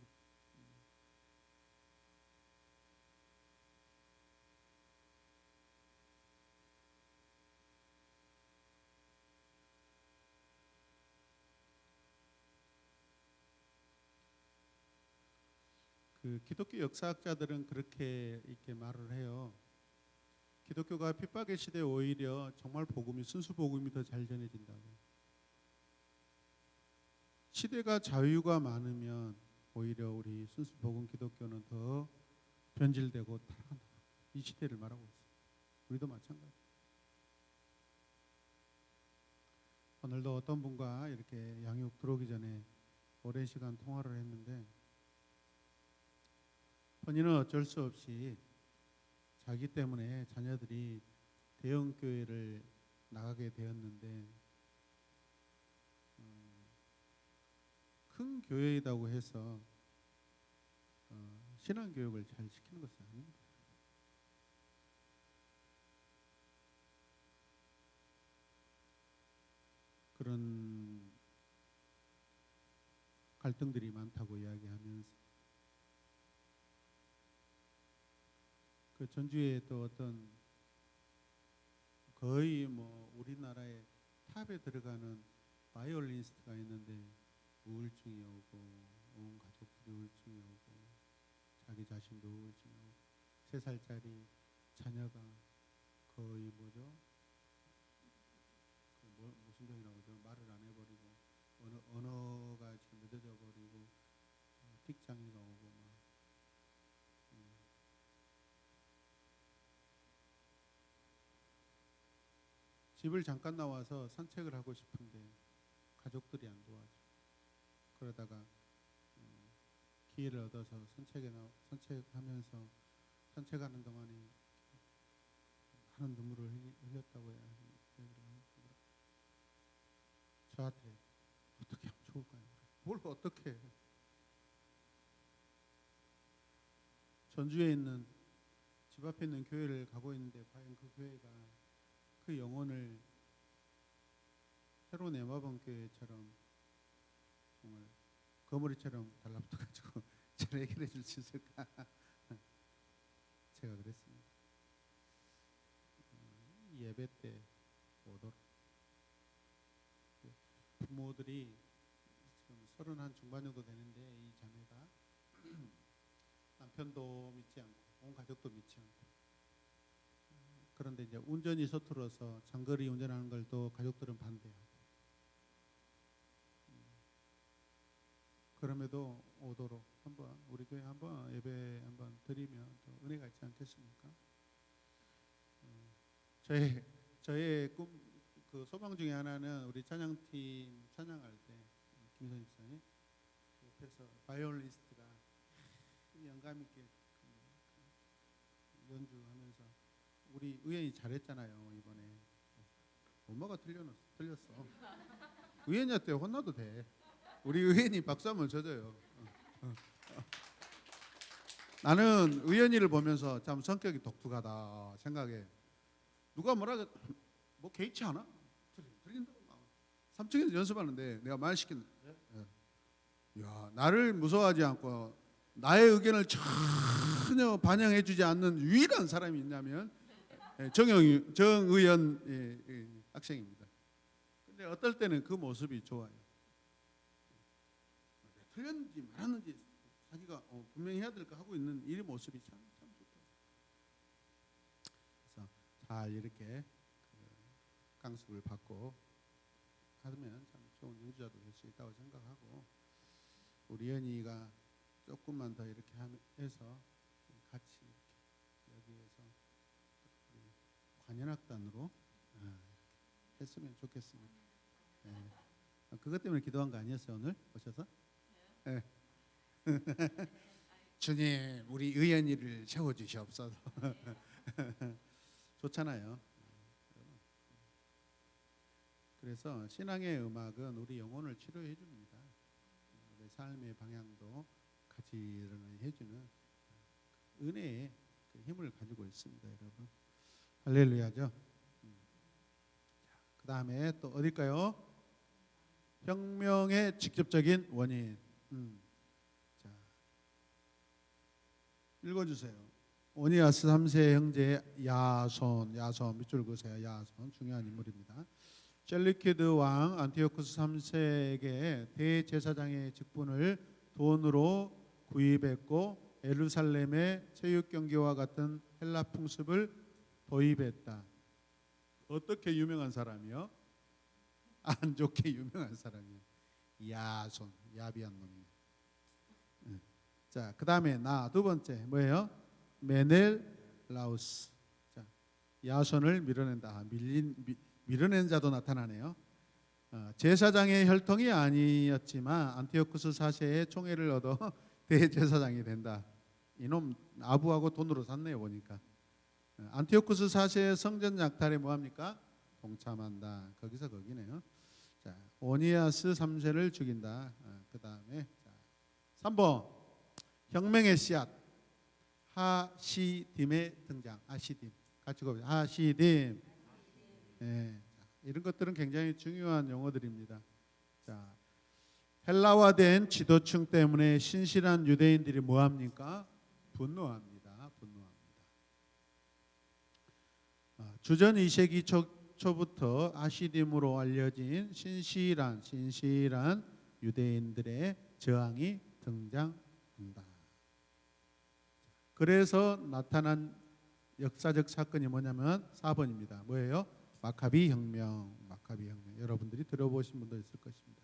그 기독교 역사학자들은 그렇게 이렇게 말을 해요. 기독교가 핍박의 시대에 오히려 정말 복음이 순수 복음이 더 잘 전해진다고. 시대가 자유가 많으면 오히려 우리 순수 복음 기독교는 더 변질되고 타락한다. 이 시대를 말하고 있어요. 우리도 마찬가지. 오늘도 어떤 분과 이렇게 양육 들어오기 전에 오랜 시간 통화를 했는데 본인은 어쩔 수 없이 자기 때문에 자녀들이 대형 교회를 나가게 되었는데 큰 교회이다고 해서 신앙 교육을 잘 시키는 것은 아닙니다. 그런 갈등들이 많다고 이야기하면서 그 전주에 또 어떤 거의 뭐 우리나라의 탑에 들어가는 바이올리니스트가 있는데 우울증이 오고 온 가족들이 우울증이 오고 자기 자신도 우울증이 오고 3살짜리 자녀가 거의 뭐죠? 무슨 병이라고 그러죠? 말을 안 해버리고 언어가 지금 늦어져 버리고 틱장애가 오고 막 집을 잠깐 나와서 산책을 하고 싶은데 가족들이 안 도와줘. 그러다가 기회를 얻어서 산책하면서 산책하는 동안에 많은 눈물을 흘렸다고 해요. 저한테 어떻게 하면 좋을까요? 뭘 어떻게 해? 전주에 있는 집 앞에 있는 교회를 가고 있는데 과연 그 교회가 그 영혼을 새로운 에마본 교회처럼 정말 거머리처럼 달라붙어가지고 잘 해결해 줄 수 있을까? 제가 그랬습니다. 예배 때 오도록 부모들이 지금 30 중반 정도 되는데 이 자매가 남편도 믿지 않고 온 가족도 믿지 않고 그런데 이제 운전이 서툴러서 장거리 운전하는 걸 또 가족들은 반대하고 그럼에도 오도록 한번 우리 교회 한번 예배 한번 드리면 또 은혜가 있지 않겠습니까? 저의 꿈 그 소망 중에 하나는 우리 찬양팀 찬양할 때 김선 집사님 옆에서 바이올리니스트가 영감 있게 연주하면서 우리 의연이 잘했잖아요 이번에. 엄마가 틀렸어. 의연이한테 혼나도 돼. 우리 의연이 박수 한번 쳐줘요. 나는 의연이를 보면서 참 성격이 독특하다 생각해. 누가 뭐라 뭐 개의치 않아? 들린다고. 3층에서 연습하는데 내가 말 시킨. 야, 나를 무서워하지 않고 나의 의견을 전혀 반영해주지 않는 유일한 사람이 있냐면 정의연 학생입니다. 근데 어떨 때는 그 모습이 좋아요. 틀렸는지 말았는지 자기가 분명히 해야 될 거 하고 있는 이 모습이 참 좋다. 그래서 잘 이렇게 강습을 받고 하면 참 좋은 연주자도 될 수 있다고 생각하고 우리 연이가 조금만 더 이렇게 해서 같이 이렇게 여기에서 우리 관현악단으로 했으면 좋겠습니다. 네. 그것 때문에 기도한 거 아니었어요 오늘 오셔서? 네. 주님 우리 의연이를 세워주시옵소서. 좋잖아요. 그래서 신앙의 음악은 우리 영혼을 치료해 줍니다. 우리 삶의 방향도 가지런히 해주는 은혜의 그 힘을 가지고 있습니다, 여러분. 할렐루야죠. 그 다음에 또 어딜까요? 혁명의 직접적인 원인. 자, 읽어주세요. 오니아스 3세 형제 야손 밑줄 그으세요. 야손 중요한 인물입니다. 셀리키드 왕 안티오쿠스 3세에게 대제사장의 직분을 돈으로 구입했고 예루살렘의 체육 경기와 같은 헬라 풍습을 도입했다. 어떻게 유명한 사람이요? 안 좋게 유명한 사람이요. 야손, 야비한 놈이요. 자, 그 다음에 두 번째 뭐예요? 메넬라우스. 자, 야손을 밀어낸다. 밀어낸 자도 나타나네요. 제사장의 혈통이 아니었지만 안티오쿠스 4세의 총애를 얻어 대제사장이 된다. 이놈 아부하고 돈으로 샀네요 보니까. 안티오쿠스 4세의 성전 약탈에 뭐합니까? 동참한다. 거기서 거기네요. 자, 오니아스 3세를 죽인다. 그 다음에 3번 혁명의 씨앗 하시딤의 등장. 하시딤 같이 봅시다. 하시딤. 네, 이런 것들은 굉장히 중요한 용어들입니다. 자, 헬라화된 지도층 때문에 신실한 유대인들이 뭐합니까? 분노합니다. 주전 2세기 초부터 아시딤으로 알려진 신실한 유대인들의 저항이 등장한다. 그래서 나타난 역사적 사건이 뭐냐면 4번입니다. 뭐예요? 마카비 혁명. 여러분들이 들어보신 분도 있을 것입니다.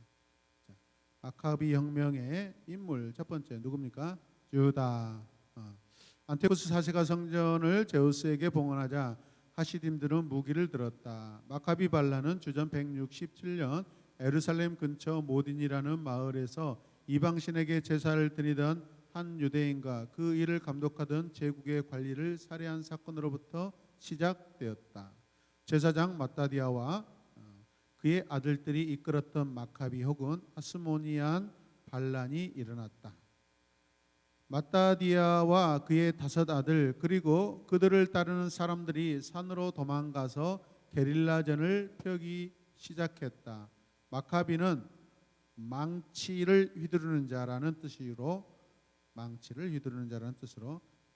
자, 마카비 혁명의 인물 첫 번째 누굽니까? 유다. 안티오쿠스 4세가 성전을 제우스에게 봉헌하자 하시딤들은 무기를 들었다. 마카비 반란은 주전 167년 예루살렘 근처 모딘이라는 마을에서 이방신에게 제사를 드리던 한 유대인과 그 일을 감독하던 제국의 관리를 살해한 사건으로부터 시작되었다. 제사장 마따디아와 그의 아들들이 이끌었던 마카비 혹은 하스모니안 반란이 일어났다. 마따디아와 그의 5 아들 그리고 그들을 따르는 사람들이 산으로 도망가서 게릴라전을 펴기 시작했다. 마카비는 망치를 휘두르는 자라는 뜻으로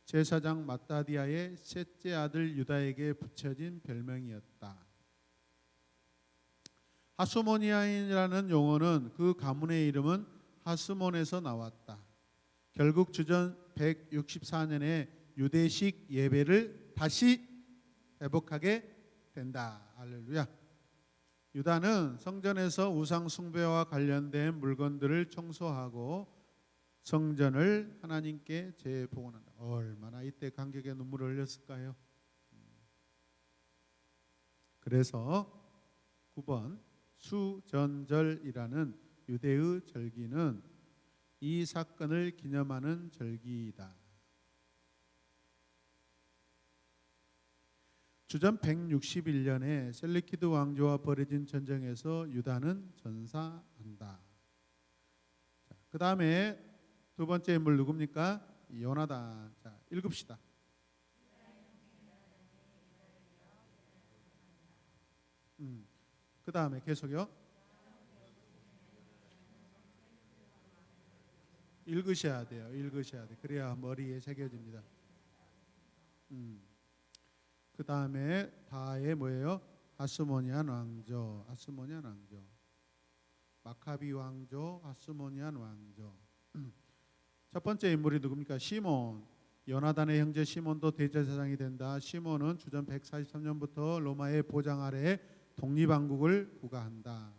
제사장 마따디아의 셋째 아들 유다에게 붙여진 별명이었다. 하스모니아인이라는 용어는 그 가문의 이름은 하스몬에서 나왔다. 결국 주전 164년에 유대식 예배를 다시 회복하게 된다. 할렐루야. 유다는 성전에서 우상 숭배와 관련된 물건들을 청소하고 성전을 하나님께 재봉헌한다. 얼마나 이때 감격의 눈물을 흘렸을까요? 그래서 9번 수전절이라는 유대의 절기는 이 사건을 기념하는 절기이다. 주전 161년에 셀리키드 왕조와 벌어진 전쟁에서 유다는 전사한다. 그 다음에 두 번째 인물 누굽니까? 요나단. 자, 읽읍시다. 그 다음에 계속요. 읽으셔야 돼요. 그래야 머리에 새겨집니다. 그 다음에 다의 뭐예요? 하스모니안 왕조. 마카비 왕조, 하스모니안 왕조. 첫 번째 인물이 누굽니까? 시몬. 요나단의 형제 시몬도 대제사장이 된다. 시몬은 주전 143년부터 로마의 보장 아래 독립왕국을 구가한다.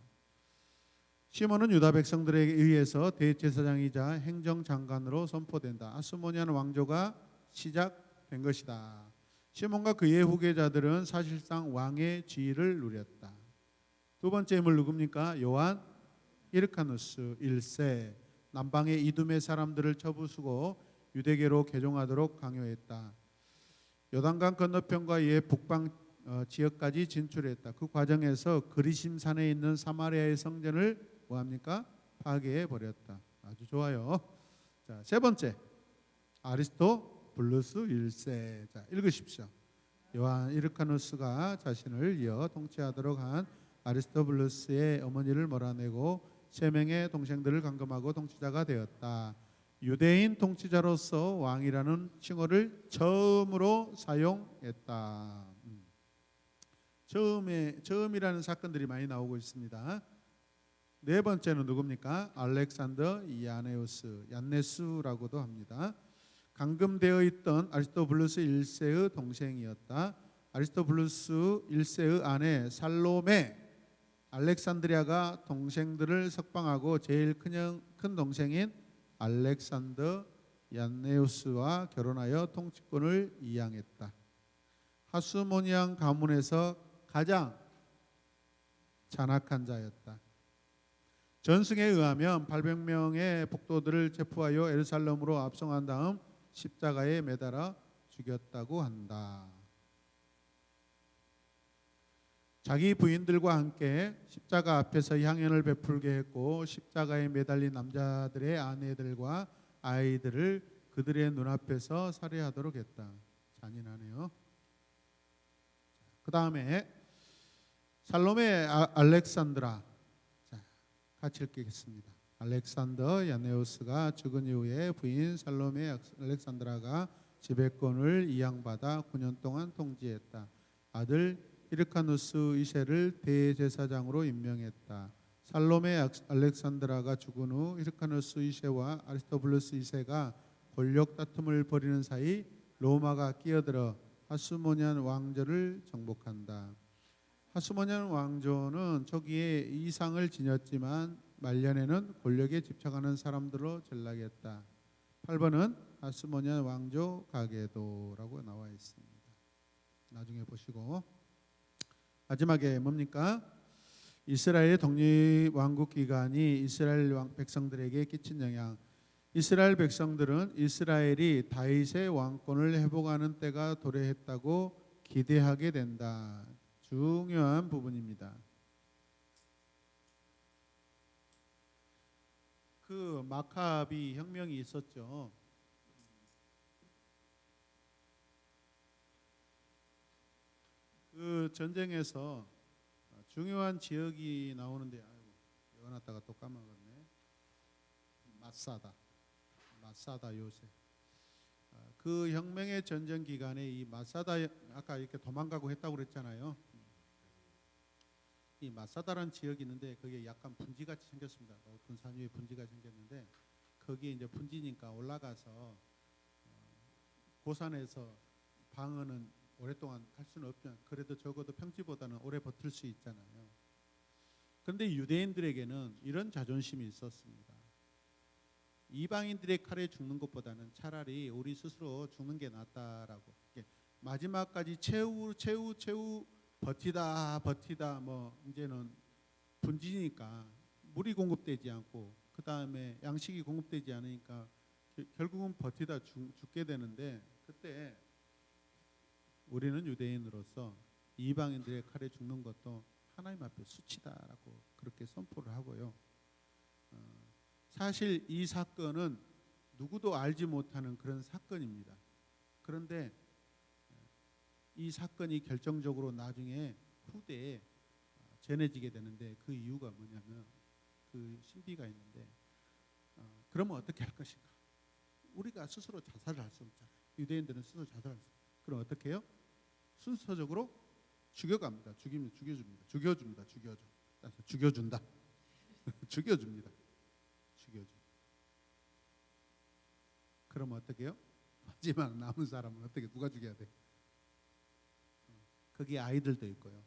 시몬은 유다 백성들에 의해서 대제사장이자 행정장관으로 선포된다. 하스모니안 왕조가 시작된 것이다. 시몬과 그의 후계자들은 사실상 왕의 지위를 누렸다. 두 번째 인물 누굽니까? 요한 히르카누스 1세. 남방의 이두메 사람들을 쳐부수고 유대계로 개종하도록 강요했다. 요단강 건너편과 이의 북방 지역까지 진출했다. 그 과정에서 그리심산에 있는 사마리아의 성전을 뭐합니까? 파괴해 버렸다. 아주 좋아요. 자, 세 번째 아리스토블루스 1세. 자, 읽으십시오. 요한 이르카누스가 자신을 이어 통치하도록 한 아리스토블루스의 어머니를 몰아내고 세 명의 동생들을 감금하고 통치자가 되었다. 유대인 통치자로서 왕이라는 칭호를 처음으로 사용했다. 처음이라는 사건들이 많이 나오고 있습니다. 네 번째는 누굽니까? 알렉산더 얀네수라고도 합니다. 감금되어 있던 아리스토블루스 1세의 동생이었다. 아리스토블루스 1세의 아내 살로메, 알렉산드리아가 동생들을 석방하고 제일 큰 동생인 알렉산더 얀네우스와 결혼하여 통치권을 이양했다. 하수모니안 가문에서 가장 잔악한 자였다. 전승에 의하면 800명의 폭도들을 체포하여 예루살렘으로 압송한 다음 십자가에 매달아 죽였다고 한다. 자기 부인들과 함께 십자가 앞에서 향연을 베풀게 했고 십자가에 매달린 남자들의 아내들과 아이들을 그들의 눈앞에서 살해하도록 했다. 잔인하네요. 그 다음에 살로메 알렉산드라, 같이 읽겠습니다. 알렉산더 야네우스가 죽은 이후에 부인 살로메 알렉산드라가 지배권을 이양받아 9년 동안 통치했다. 아들 히르카누스 2세를 대제사장으로 임명했다. 살로메 알렉산드라가 죽은 후 히르카누스 2세와 아리스토블루스 2세가 권력 다툼을 벌이는 사이 로마가 끼어들어 하수모니안 왕조를 정복한다. 하수모니안 왕조는 초기에 이상을 지녔지만 말년에는 권력에 집착하는 사람들로 전락했다. 8번은 하수모니안 왕조 가계도라고 나와 있습니다. 나중에 보시고 마지막에 뭡니까? 이스라엘의 독립왕국 기간이 이스라엘 백성들에게 끼친 영향. 이스라엘 백성들은 이스라엘이 다윗의 왕권을 회복하는 때가 도래했다고 기대하게 된다. 중요한 부분입니다. 그 마카비 혁명이 있었죠. 그 전쟁에서 중요한 지역이 나오는데 아이고 외워놨다가 또 까먹었네. 마사다 요새. 그 혁명의 전쟁 기간에 이 마사다, 아까 이렇게 도망가고 했다고 그랬잖아요. 이 마사다라는 지역이 있는데 거기에 약간 분지같이 생겼습니다. 높은 산 위에 분지가 생겼는데 거기에 이제 분지니까 올라가서 고산에서 방어는 오랫동안 할 수는 없지만 그래도 적어도 평지보다는 오래 버틸 수 있잖아요. 그런데 유대인들에게는 이런 자존심이 있었습니다. 이방인들의 칼에 죽는 것보다는 차라리 우리 스스로 죽는 게 낫다라고. 마지막까지 채우 버티다 뭐 이제는 분지니까 물이 공급되지 않고 그 다음에 양식이 공급되지 않으니까 결국은 버티다 죽게 되는데 그때 우리는 유대인으로서 이방인들의 칼에 죽는 것도 하나님 앞에 수치다라고 그렇게 선포를 하고요. 사실 이 사건은 누구도 알지 못하는 그런 사건입니다. 그런데 이 사건이 결정적으로 나중에 후대에 전해지게 되는데 그 이유가 뭐냐면 그 신비가 있는데 그러면 어떻게 할 것인가? 우리가 스스로 자살을 할 수 없잖아요. 유대인들은 스스로 자살할 수 없어요. 그럼 어떻게 해요? 순서적으로 죽여갑니다. 죽여줍니다. 죽여준다. 죽여줍니다. 그럼 어떻게 해요? 마지막 남은 사람은 어떻게 누가 죽여야 돼? 거기 아이들도 있고요.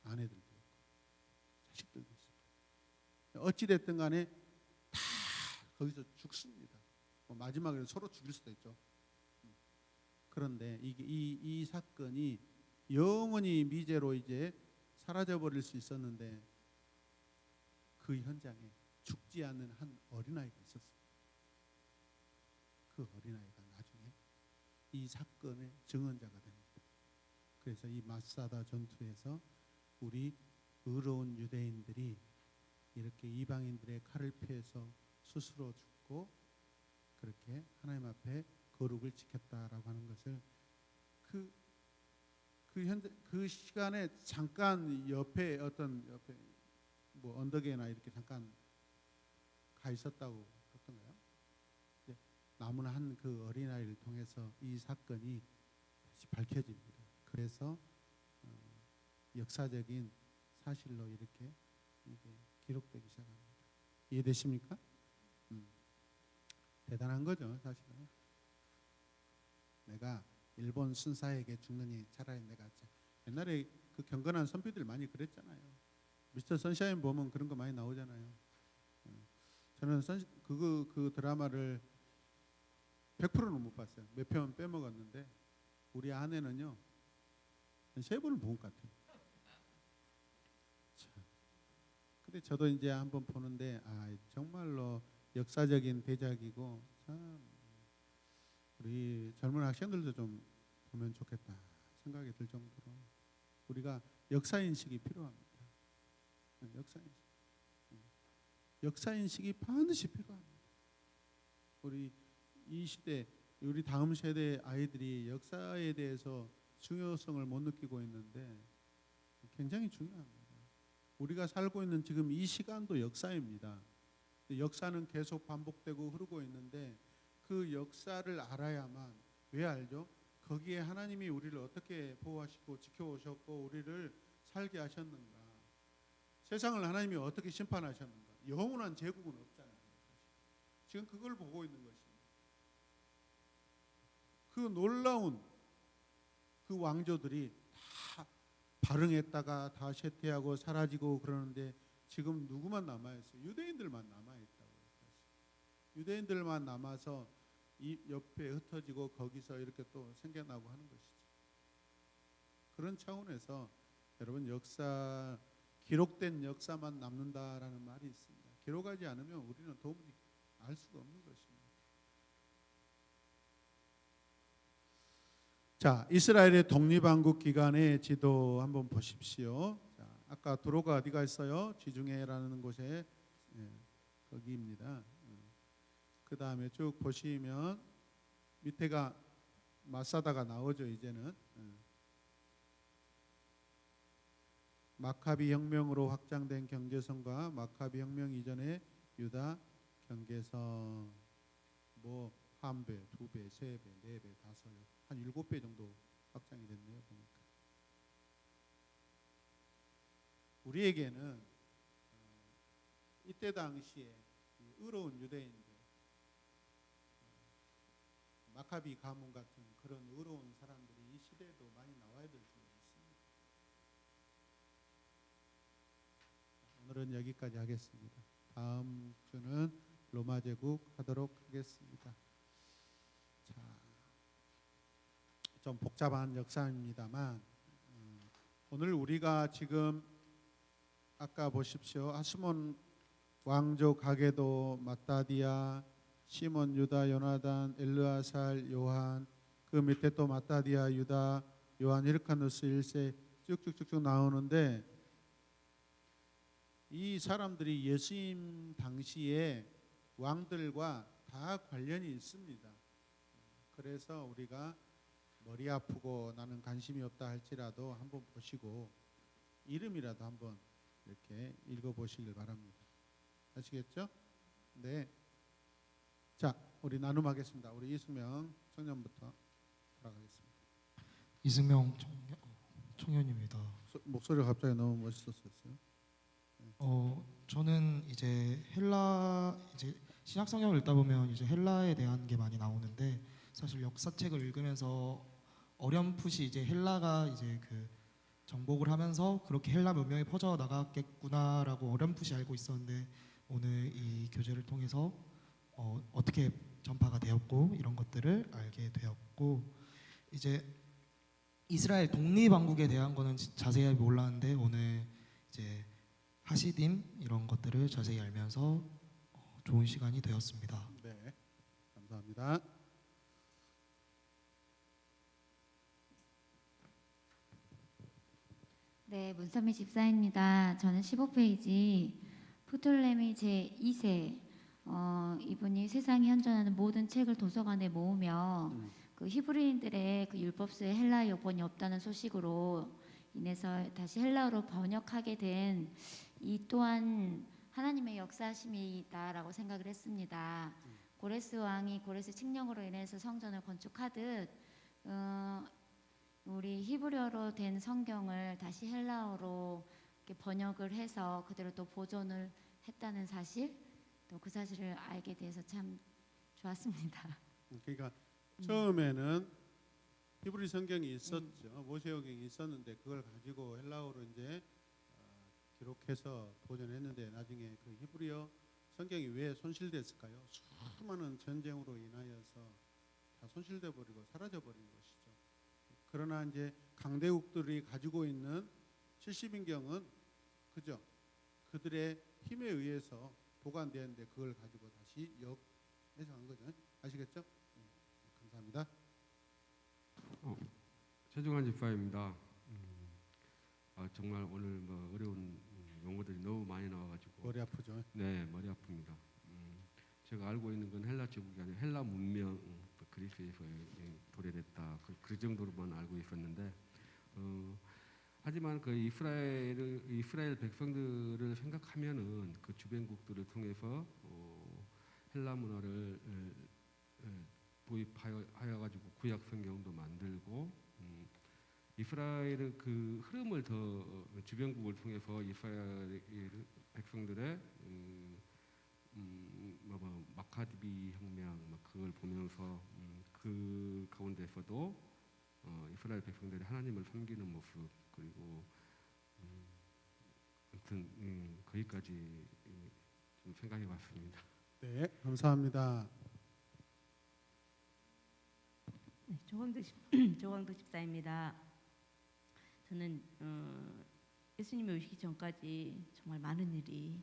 아내들도 있고 자식들도 있습니다. 어찌됐든 간에 다 거기서 죽습니다. 마지막에 서로 죽일 수도 있죠. 그런데 이 사건이 영원히 미제로 이제 사라져버릴 수 있었는데 그 현장에 죽지 않는 한 어린아이가 있었습니다. 그 어린아이가 나중에 이 사건의 증언자가 됩니다. 그래서 이 마사다 전투에서 우리 의로운 유대인들이 이렇게 이방인들의 칼을 피해서 스스로 죽고 그렇게 하나님 앞에 거룩을 지켰다라고 하는 것을 그, 그 시간에 잠깐 옆에 뭐 언덕에나 이렇게 잠깐 가 있었다고 그랬던가요? 이제 남은 한 그 어린아이를 통해서 이 사건이 다시 밝혀집니다. 그래서 역사적인 사실로 이렇게 이게 기록되기 시작합니다. 이해되십니까? 대단한 거죠, 사실은. 내가 일본 순사에게 죽느니 차라리 내가 옛날에 그 경건한 선비들 많이 그랬잖아요. 미스터 선샤인 보면 그런 거 많이 나오잖아요. 저는 그 드라마를 100%는 못 봤어요. 몇 편 빼먹었는데 우리 아내는요 한 3번을 본 것 같아요. 근데 저도 이제 한번 보는데 정말로 역사적인 대작이고 참 우리 젊은 학생들도 좀 보면 좋겠다 생각이 들 정도로 우리가 역사인식이 필요합니다. 역사인식이 반드시 필요합니다. 우리 이 시대 우리 다음 세대 아이들이 역사에 대해서 중요성을 못 느끼고 있는데 굉장히 중요합니다. 우리가 살고 있는 지금 이 시간도 역사입니다. 역사는 계속 반복되고 흐르고 있는데 그 역사를 알아야만 왜 알죠? 거기에 하나님이 우리를 어떻게 보호하시고 지켜오셨고 우리를 살게 하셨는가? 세상을 하나님이 어떻게 심판하셨는가? 영원한 제국은 없잖아요. 지금 그걸 보고 있는 것입니다. 그 놀라운 그 왕조들이 다 발흥했다가 다 쇠퇴하고 사라지고 그러는데 지금 누구만 남아있어요? 유대인들만 남아있다고. 유대인들만 남아서 이 옆에 흩어지고 거기서 이렇게 또 생겨나고 하는 것이죠. 그런 차원에서 여러분 역사 기록된 역사만 남는다라는 말이 있습니다. 기록하지 않으면 우리는 도무지 알 수가 없는 것입니다. 자, 이스라엘의 독립왕국 기간의 지도 한번 보십시오. 자, 아까 도로가 어디가 있어요? 지중해라는 곳에 거기입니다. 그 다음에 쭉 보시면 밑에가 마사다가 나오죠. 이제는 마카비 혁명으로 확장된 경계선과 마카비 혁명 이전의 유다 경계선 뭐 한 배, 2배, 3배, 4배, 5배, 한 7배 정도 확장이 됐네요. 보니까 우리에게는 이때 당시에 의로운 유대인들 마카비 가문 같은 그런 의로운 사람들이 이 시대에도 많이 나와야 될 줄 믿습니다. 오늘은 여기까지 하겠습니다. 다음 주는 로마 제국 하도록 하겠습니다. 자, 좀 복잡한 역사입니다만 오늘 우리가 지금 아까 보십시오. 하스몬 왕조 가게도 마따디아 시몬 유다 요나단 엘르아살 요한 그 밑에 또 마따디아 유다 요한 히르카누스 1세 쭉쭉쭉쭉 나오는데 이 사람들이 예수님 당시에 왕들과 다 관련이 있습니다. 그래서 우리가 머리 아프고 나는 관심이 없다 할지라도 한번 보시고 이름이라도 한번 이렇게 읽어보시길 바랍니다. 아시겠죠? 네. 자, 우리 나눔하겠습니다. 우리 이승명 청년부터 돌아가겠습니다. 이승명 청년입니다. 목소리가 갑자기 너무 멋있었어요. 네. 저는 이제 신약 성경을 읽다 보면 이제 헬라에 대한 게 많이 나오는데 사실 역사책을 읽으면서 어렴풋이 이제 헬라가 이제 그 정복을 하면서 그렇게 헬라 문명이 퍼져 나갔겠구나라고 어렴풋이 알고 있었는데 오늘 이 교재를 통해서 어떻게 전파가 되었고 이런 것들을 알게 되었고 이제 이스라엘 독립왕국에 대한 거는 자세히 몰랐는데 오늘 이제 하시딤 이런 것들을 자세히 알면서 좋은 시간이 되었습니다. 네, 감사합니다. 네, 문선미 집사입니다. 저는 15페이지 프톨레미 제2세 이분이 세상이 현존하는 모든 책을 도서관에 모으며 그 히브리인들의 그 율법서에 헬라어 번이 없다는 소식으로 인해서 다시 헬라어로 번역하게 된 이 또한 하나님의 역사심이다라고 생각을 했습니다. 고레스 왕이 고레스 칙령으로 인해서 성전을 건축하듯 우리 히브리어로 된 성경을 다시 헬라어로 이렇게 번역을 해서 그대로 또 보존을 했다는 사실, 또 그 사실을 알게 돼서 참 좋았습니다. 그러니까 처음에는 히브리 성경이 있었죠. 모세오경이 있었는데 그걸 가지고 헬라어로 이제 기록해서 보존했는데 나중에 그 히브리어 성경이 왜 손실됐을까요? 수많은 전쟁으로 인하여서 다 손실돼 버리고 사라져 버린 것이죠. 그러나 이제 강대국들이 가지고 있는 70인경은 그죠? 그들의 힘에 의해서 보관되었는데 그걸 가지고 다시 역해석한 거죠. 아시겠죠? 감사합니다. 최종환 집사입니다. 정말 오늘 뭐 어려운 용어들이 너무 많이 나와가지고 머리 아프죠? 네, 머리 아픕니다. 제가 알고 있는 건 헬라 제국이 아니라 헬라 문명, 그리스에서 도래됐다. 그 정도로만 알고 있었는데, 하지만 그 이스라엘 백성들을 생각하면은 그 주변국들을 통해서 헬라 문화를 도입하여 가지고 구약 성경도 만들고 이스라엘의 그 흐름을 더 주변국을 통해서 이스라엘 백성들의 마카디비 혁명 그걸 보면서 그 가운데서도 이스라엘 백성들이 하나님을 섬기는 모습 그리고 아무튼 거기까지 좀 생각해봤습니다. 네, 감사합니다. 네, 조광도 집사입니다. 저는 예수님이 오시기 전까지 정말 많은 일이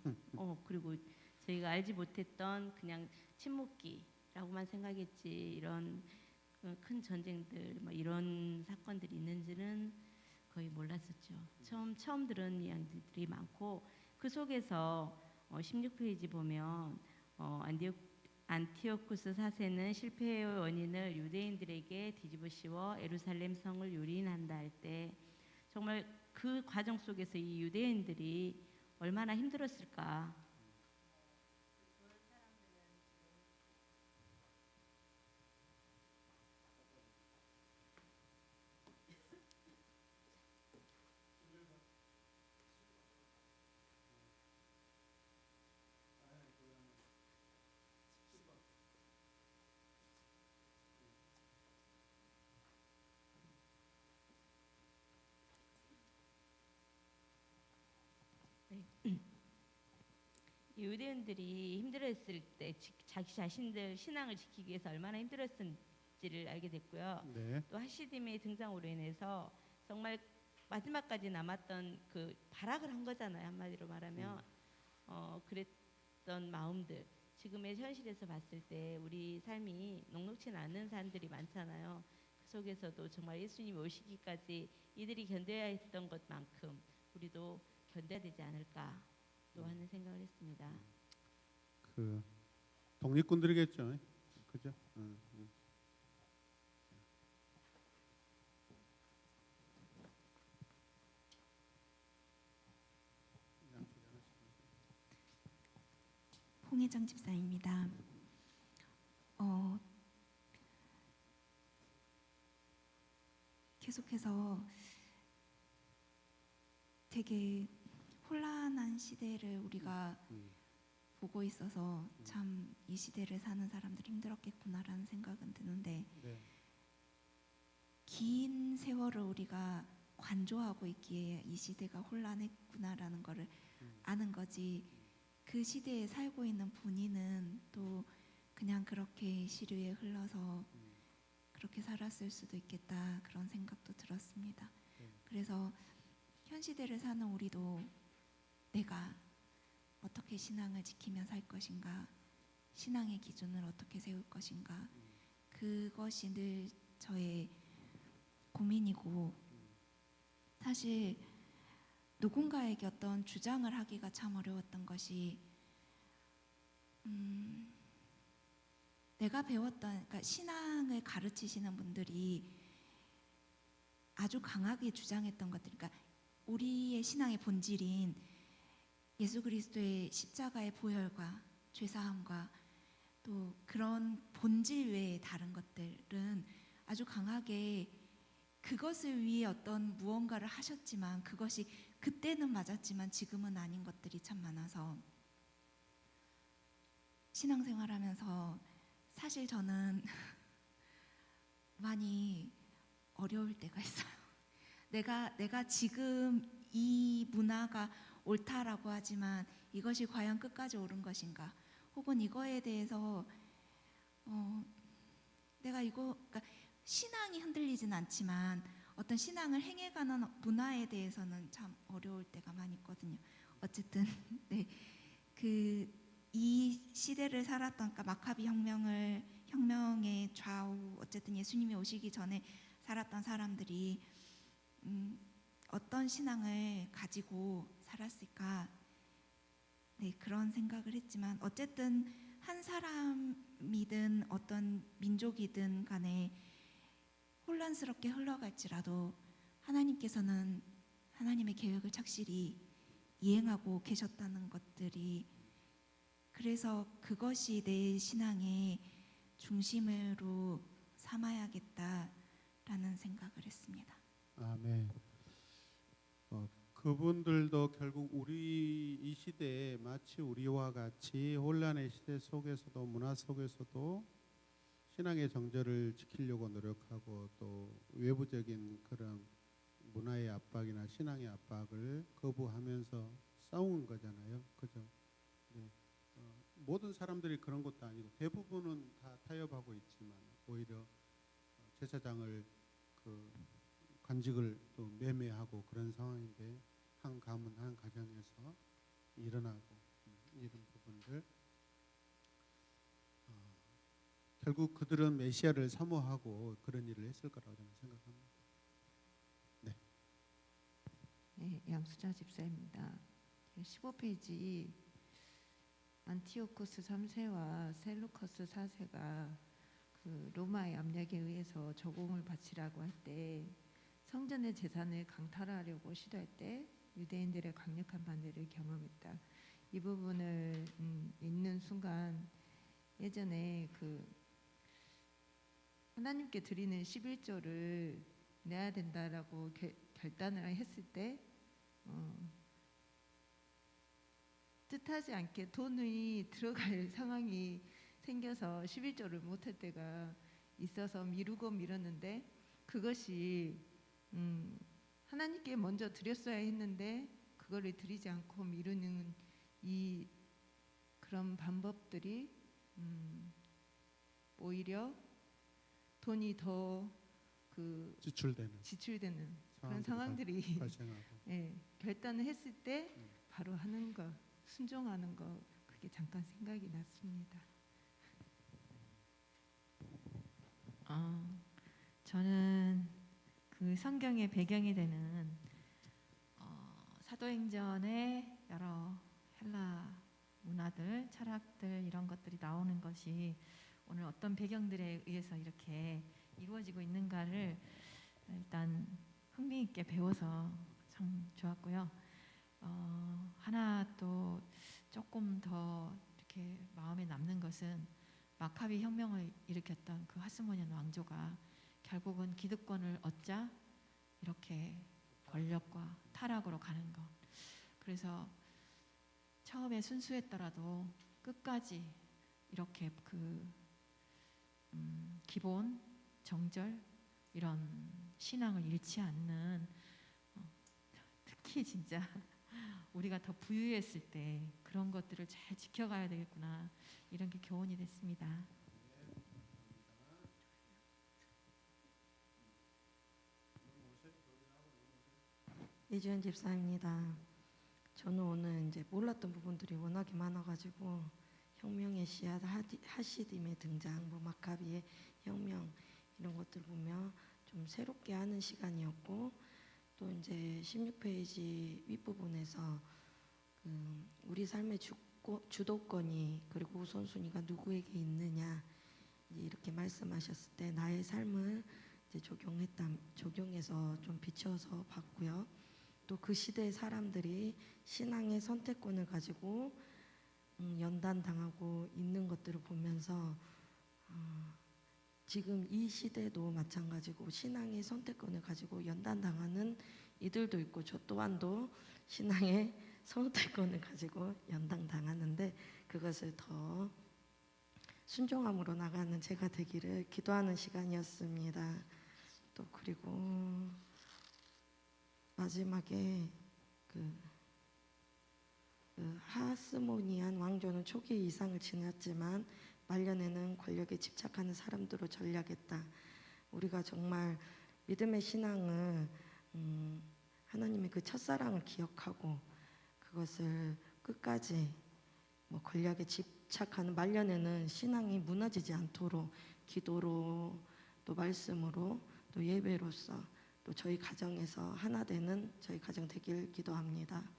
그리고 저희가 알지 못했던 그냥 침묵기라고만 생각했지 이런 큰 전쟁들 뭐 이런 사건들이 있는지는 거의 몰랐었죠. 처음 들은 이야기들이 많고 그 속에서 16페이지 보면 안티오쿠스 4세는 실패의 원인을 유대인들에게 뒤집어 씌워 예루살렘 성을 유린한다 할 때 정말 그 과정 속에서 이 유대인들이 얼마나 힘들었을까. 이 유대인들이 힘들었을 때 자기 자신들 신앙을 지키기 위해서 얼마나 힘들었는지를 알게 됐고요. 네, 또 하시딤의 등장으로 인해서 정말 마지막까지 남았던 그 발악을 한 거잖아요. 한마디로 말하면 그랬던 마음들 지금의 현실에서 봤을 때 우리 삶이 녹록치 않은 사람들이 많잖아요. 그 속에서도 정말 예수님이 오시기까지 이들이 견뎌야 했던 것만큼 우리도 견뎌야 되지 않을까 또 하는 생각을 했습니다. 그 독립군들이겠죠, 그죠? 홍혜정 집사입니다. 계속해서 되게 혼란한 시대를 우리가 보고 있어서 참 이 시대를 사는 사람들이 힘들었겠구나라는 생각은 드는데 네, 긴 세월을 우리가 관조하고 있기에 이 시대가 혼란했구나라는 것을 아는 거지 그 시대에 살고 있는 본인은 또 그냥 그렇게 시류에 흘러서 그렇게 살았을 수도 있겠다 그런 생각도 들었습니다. 그래서 현 시대를 사는 우리도 내가 어떻게 신앙을 지키며 살 것인가 신앙의 기준을 어떻게 세울 것인가 그것이 늘 저의 고민이고 사실 누군가에게 어떤 주장을 하기가 참 어려웠던 것이 내가 배웠던 그러니까 신앙을 가르치시는 분들이 아주 강하게 주장했던 것들, 그러니까 우리의 신앙의 본질인 예수 그리스도의 십자가의 보혈과 죄사함과 또 그런 본질 외의 다른 것들은 아주 강하게 그것을 위해 어떤 무언가를 하셨지만 그것이 그때는 맞았지만 지금은 아닌 것들이 참 많아서 신앙생활하면서 사실 저는 많이 어려울 때가 있어요. 내가 지금 이 문화가 옳다라고 하지만 이것이 과연 끝까지 옳은 것인가? 혹은 이거에 대해서 내가 그러니까 신앙이 흔들리진 않지만 어떤 신앙을 행해가는 문화에 대해서는 참 어려울 때가 많이 있거든요. 어쨌든 네, 이 시대를 살았던 그러니까 마카비 혁명의 좌우 어쨌든 예수님이 오시기 전에 살았던 사람들이 어떤 신앙을 가지고 살았을까? 네, 그런 생각을 했지만 어쨌든 한 사람이든 어떤 민족이든 간에 혼란스럽게 흘러갈지라도 하나님께서는 하나님의 계획을 착실히 이행하고 계셨다는 것들이 그래서 그것이 내 신앙의 중심으로 삼아야겠다라는 생각을 했습니다. 아멘. 그분들도 결국 우리 이 시대에 마치 우리와 같이 혼란의 시대 속에서도 문화 속에서도 신앙의 정절을 지키려고 노력하고 또 외부적인 그런 문화의 압박이나 신앙의 압박을 거부하면서 싸운 거잖아요. 그죠? 네. 모든 사람들이 그런 것도 아니고 대부분은 다 타협하고 있지만 오히려 제사장을 관직을 또 매매하고 그런 상황인데 한 가문 한 가정에서 일어나고 이런 부분들 결국 그들은 메시아를 사모하고 그런 일을 했을 거라고 저는 생각합니다. 네. 네, 양수자 집사입니다. 15페이지 안티오코스 3세와 셀루커스 4세가 그 로마의 압력에 의해서 저공을 바치라고 할 때 성전의 재산을 강탈하려고 시도할 때 유대인들의 강력한 반대를 경험했다. 이 부분을 읽는 순간 예전에 그 하나님께 드리는 11조를 내야 된다라고 결단을 했을 때 뜻하지 않게 돈이 들어갈 상황이 생겨서 11조를 못할 때가 있어서 미루고 미뤘는데 그것이 하나님께 먼저 드렸어야 했는데 그거를 드리지 않고 미루는 이 그런 방법들이 오히려 돈이 더 지출되는 그런 상황들이 발생하고 예, 결단을 했을 때 바로 하는 거 순종하는 거 그게 잠깐 생각이 났습니다. 저는 그 성경의 배경이 되는 사도행전의 여러 헬라 문화들, 철학들 이런 것들이 나오는 것이 오늘 어떤 배경들에 의해서 이렇게 이루어지고 있는가를 일단 흥미있게 배워서 참 좋았고요. 하나 또 조금 더 이렇게 마음에 남는 것은 마카비 혁명을 일으켰던 그 하스모니안 왕조가 결국은 기득권을 얻자 이렇게 권력과 타락으로 가는 것. 그래서 처음에 순수했더라도 끝까지 이렇게 기본, 정절 이런 신앙을 잃지 않는 특히 진짜 우리가 더 부유했을 때 그런 것들을 잘 지켜가야 되겠구나 이런 게 교훈이 됐습니다. 이주연 집사입니다. 저는 오늘 이제 몰랐던 부분들이 워낙에 많아가지고 혁명의 씨앗 하시딤의 등장, 뭐 마카비의 혁명 이런 것들 보면 좀 새롭게 하는 시간이었고 또 이제 16페이지 윗부분에서 우리 삶의 주도권이 그리고 우선순위가 누구에게 있느냐 이렇게 말씀하셨을 때 나의 삶을 이제 적용해서 좀 비춰서 봤고요. 또 그 시대의 사람들이 신앙의 선택권을 가지고 연단당하고 있는 것들을 보면서 지금 이 시대도 마찬가지고 신앙의 선택권을 가지고 연단당하는 이들도 있고 저 또한도 신앙의 선택권을 가지고 연단당하는데 그것을 더 순종함으로 나가는 제가 되기를 기도하는 시간이었습니다. 또 그리고 마지막에 그 하스모니안 왕조는 초기 이상을 지났지만 말년에는 권력에 집착하는 사람들로 전략했다. 우리가 정말 믿음의 신앙을 하나님의 그 첫사랑을 기억하고 그것을 끝까지 뭐 권력에 집착하는 말년에는 신앙이 무너지지 않도록 기도로 또 말씀으로 또 예배로서 또 저희 가정에서 하나 되는 저희 가정 되길 기도합니다.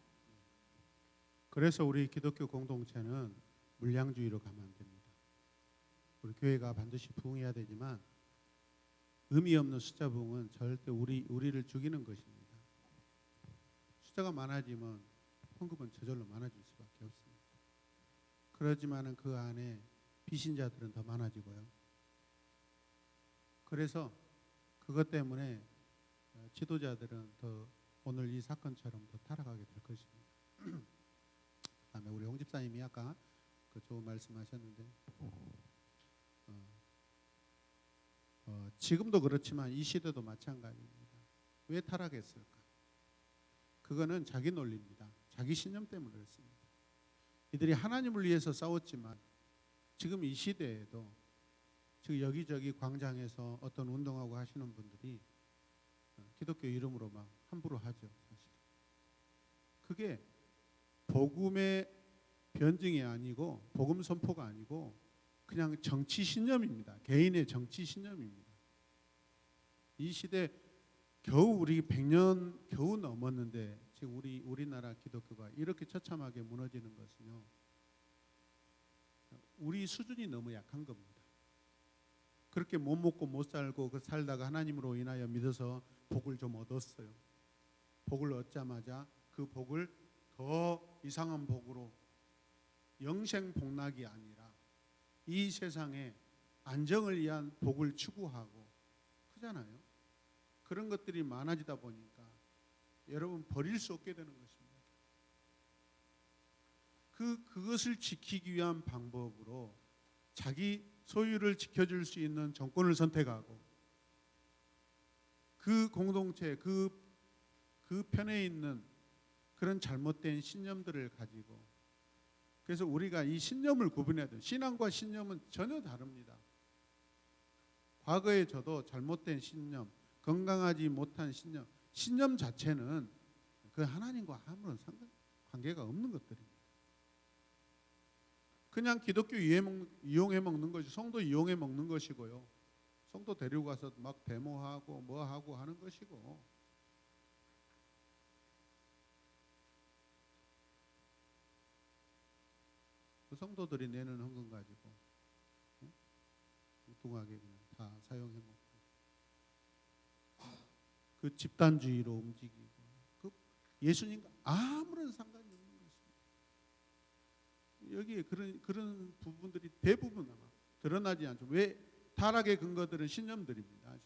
그래서 우리 기독교 공동체는 물량주의로 가면 안 됩니다. 우리 교회가 반드시 부흥해야 되지만 의미 없는 숫자 부흥은 절대 우리를 죽이는 것입니다. 숫자가 많아지면 헌금은 저절로 많아질 수밖에 없습니다. 그렇지만은 그 안에 비신자들은 더 많아지고요. 그래서 그것 때문에 지도자들은 더 오늘 이 사건처럼 더 타락하게 될 것입니다. 그다음에 우리 홍 집사님이 아까 그 좋은 말씀하셨는데 지금도 그렇지만 이 시대도 마찬가지입니다. 왜 타락했을까? 그거는 자기 논리입니다. 자기 신념 때문에 그렇습니다. 이들이 하나님을 위해서 싸웠지만 지금 이 시대에도 지금 여기저기 광장에서 어떤 운동하고 하시는 분들이 기독교 이름으로 막 함부로 하죠. 사실 그게 복음의 변증이 아니고 복음 선포가 아니고 그냥 정치 신념입니다. 개인의 정치 신념입니다. 이 시대 겨우 우리 100년 겨우 넘었는데 지금 우리나라 기독교가 이렇게 처참하게 무너지는 것은요. 우리 수준이 너무 약한 겁니다. 그렇게 못 먹고 못 살고 그 살다가 하나님으로 인하여 믿어서 복을 좀 얻었어요. 복을 얻자마자 그 복을 더 이상한 복으로 영생 복락이 아니라 이 세상에 안정을 위한 복을 추구하고 그잖아요. 그런 것들이 많아지다 보니까 여러분 버릴 수 없게 되는 것입니다. 그것을 지키기 위한 방법으로 자기 소유를 지켜줄 수 있는 정권을 선택하고 그 공동체 그 편에 있는 그런 잘못된 신념들을 가지고 그래서 우리가 이 신념을 구분해야 돼요. 신앙과 신념은 전혀 다릅니다. 과거에 저도 잘못된 신념, 건강하지 못한 신념 자체는 그 하나님과 아무런 관계가 없는 것들입니다. 그냥 기독교 이용해 먹는 것이 성도 이용해 먹는 것이고요. 성도 데리고 가서 막 데모하고 뭐하고 하는 것이고 그 성도들이 내는 헌금 가지고 뚱뚱하게 그냥 다 사용해 먹고 그 집단주의로 움직이고 그 예수님과 아무런 상관이 없는 것입니다. 여기에 그런 부분들이 대부분 아마 드러나지 않죠. 왜 타락의 근거들은 신념들입니다.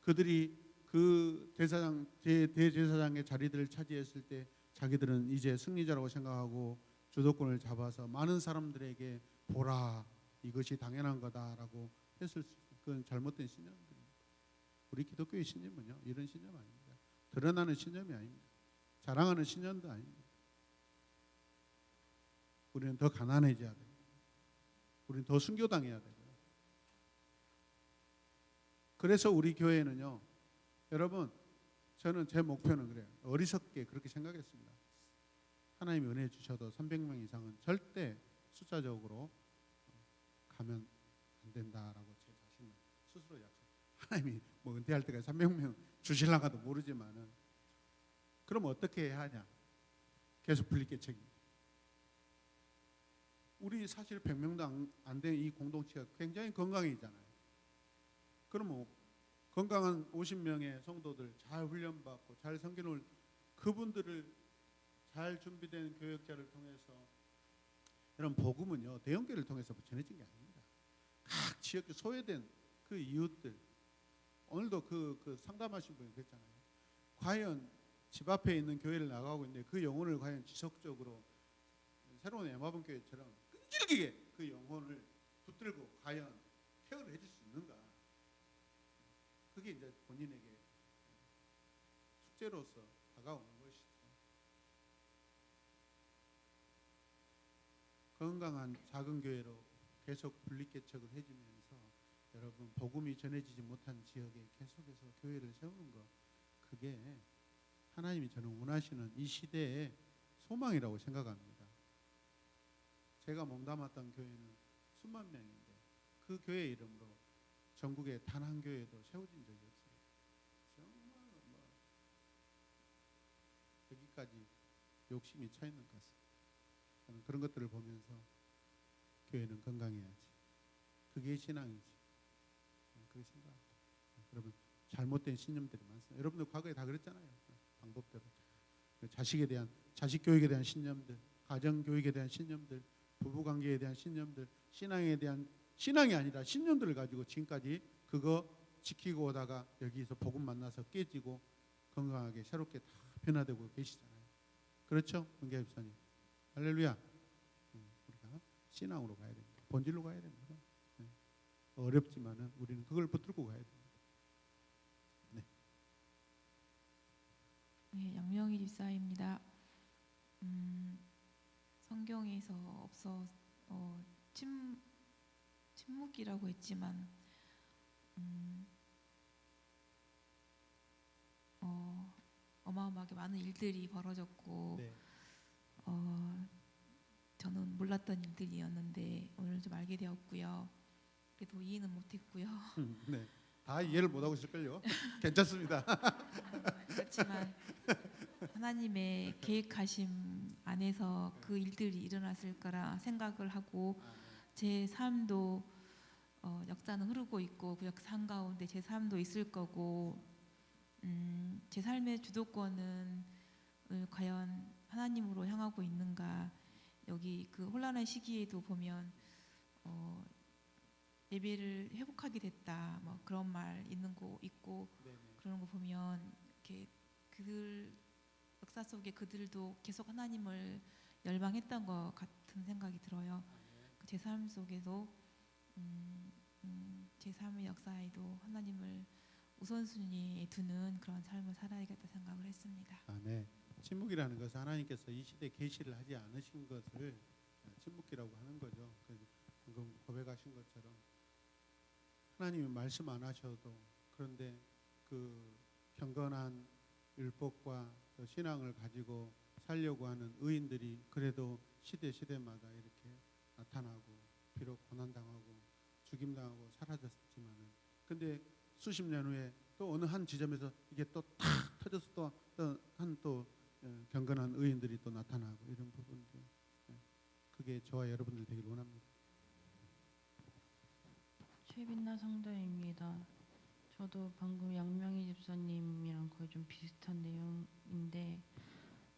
그들이 그 대제사장의 자리들을 차지했을 때 자기들은 이제 승리자라고 생각하고 주도권을 잡아서 많은 사람들에게 보라 이것이 당연한 거다라고 했을 수 있어요. 그건 잘못된 신념들입니다. 우리 기독교의 신념은요 이런 신념 아닙니다. 드러나는 신념이 아닙니다. 자랑하는 신념도 아닙니다. 우리는 더 가난해져야 돼요. 우리는 더 순교당해야 되고요. 그래서 우리 교회는요 여러분 저는 제 목표는 그래요. 어리석게 그렇게 생각했습니다. 하나님이 은혜 주셔도 300명 이상은 절대 숫자적으로 가면 안 된다라고 제 자신은 스스로 약속. 하나님이 뭐 은퇴할 때까지 300명 주실랑가도 모르지만은 그럼 어떻게 해야 하냐? 계속 분리개척입니다. 우리 사실 100명도 안 된 이 공동체가 굉장히 건강이잖아요. 그러면 건강한 50명의 성도들 잘 훈련받고 잘 섬기는 그분들을 잘 준비된 교역자를 통해서 여러분 복음은요 대형교회를 통해서 전해진 게 아닙니다. 각 지역 소외된 그 이웃들 오늘도 그 상담하신 분이 그랬잖아요. 과연 집 앞에 있는 교회를 나가고 있는데 그 영혼을 과연 지속적으로 새로운 에마본 교회처럼 끈질기게 그 영혼을 붙들고 과연 케어를 해줄 수 있는가? 그게 이제 본인에게 숙제로서 다가오는 것이죠. 건강한 작은 교회로 계속 분립개척을 해주면서 여러분 복음이 전해지지 못한 지역에 계속해서 교회를 세우는 것, 그게 하나님이 저는 원하시는 이 시대의 소망이라고 생각합니다. 제가 몸담았던 교회는 수만 명인데 그 교회 이름으로 전국에 단 한 교회도 세워진 적이 없어요. 정말 여기까지 욕심이 차 있는 것 같습니다. 저는 그런 것들을 보면서 교회는 건강해야지. 그게 신앙이지. 그렇게 생각합니다. 여러분 잘못된 신념들이 많습니다. 여러분들 과거에 다 그랬잖아요. 방법대로 자식 교육에 대한 신념들, 가정 교육에 대한 신념들, 부부 관계에 대한 신념들, 신앙에 대한 신앙이 아니라 신념들을 가지고 지금까지 그거 지키고 오다가 여기서 복음 만나서 깨지고 건강하게 새롭게 다 변화되고 계시잖아요. 그렇죠? 은계 집사님. 할렐루야. 우리가 신앙으로 가야 됩니다. 본질로 가야 됩니다. 어렵지만은 우리는 그걸 붙들고 가야 됩니다. 네. 네, 양명희 집사입니다. 성경에서 침묵이라고 했지만 어마어마하게 많은 일들이 벌어졌고 네. 저는 몰랐던 일들이었는데 오늘 좀 알게 되었고요. 그래도 이해는 못했고요. 네. 다 이해를 못하고 있을걸요. 괜찮습니다. 그렇지만 하나님의 계획하심 안에서 그 일들이 일어났을 거라 생각을 하고 제 삶도 역사는 흐르고 있고 그 역사 한가운데 제 삶도 있을 거고 제 삶의 주도권은 과연 하나님으로 향하고 있는가. 여기 그 혼란한 시기에도 보면 예배를 회복하게 됐다 뭐 그런 말 있는 거 있고 네네. 그러는 거 보면 이렇게 그들 역사 속에 그들도 계속 하나님을 열망했던 것 같은 생각이 들어요. 제 삶 속에도 제 삶의 역사에도 하나님을 우선순위에 두는 그런 삶을 살아야겠다 생각을 했습니다. 네. 침묵이라는 것은 하나님께서 이 시대에 계시를 하지 않으신 것을 침묵이라고 하는 거죠. 방금 고백하신 것처럼 하나님이 말씀 안 하셔도 그런데 그 경건한 율법과 또 신앙을 가지고 살려고 하는 의인들이 그래도 시대마다 이렇게 나타나고 비록 고난당하고 죽임당하고 사라졌지만은 근데 수십 년 후에 또 어느 한 지점에서 이게 또 탁 터져서 또 한 또 경건한 의인들이 또 나타나고 이런 부분들 그게 저와 여러분들 되길 원합니다. 최빈나 성도입니다. 저도 방금 양명희 집사님이랑 거의 좀 비슷한 내용인데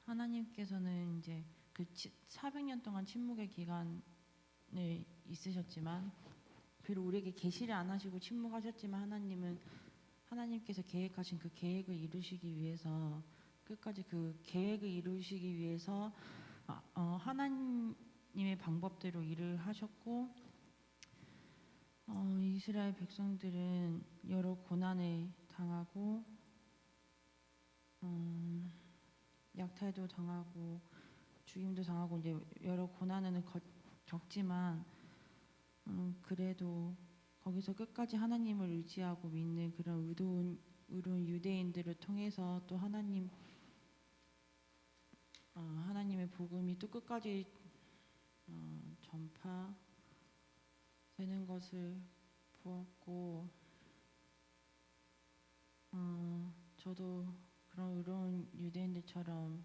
하나님께서는 이제 그 400년 동안 침묵의 기간을 있으셨지만 비록 우리에게 계시를 안 하시고 침묵하셨지만 하나님께서 계획하신 그 계획을 이루시기 위해서 끝까지 그 계획을 이루시기 위해서 하나님의 방법대로 일을 하셨고 이스라엘 백성들은 여러 고난을 당하고 약탈도 당하고 죽임도 당하고 이제 여러 고난은 겪지만 그래도 거기서 끝까지 하나님을 의지하고 믿는 그런 의로운 유대인들을 통해서 또 하나님의 복음이 또 끝까지 전파되는 것을 보았고 저도 그런 의로운 유대인들처럼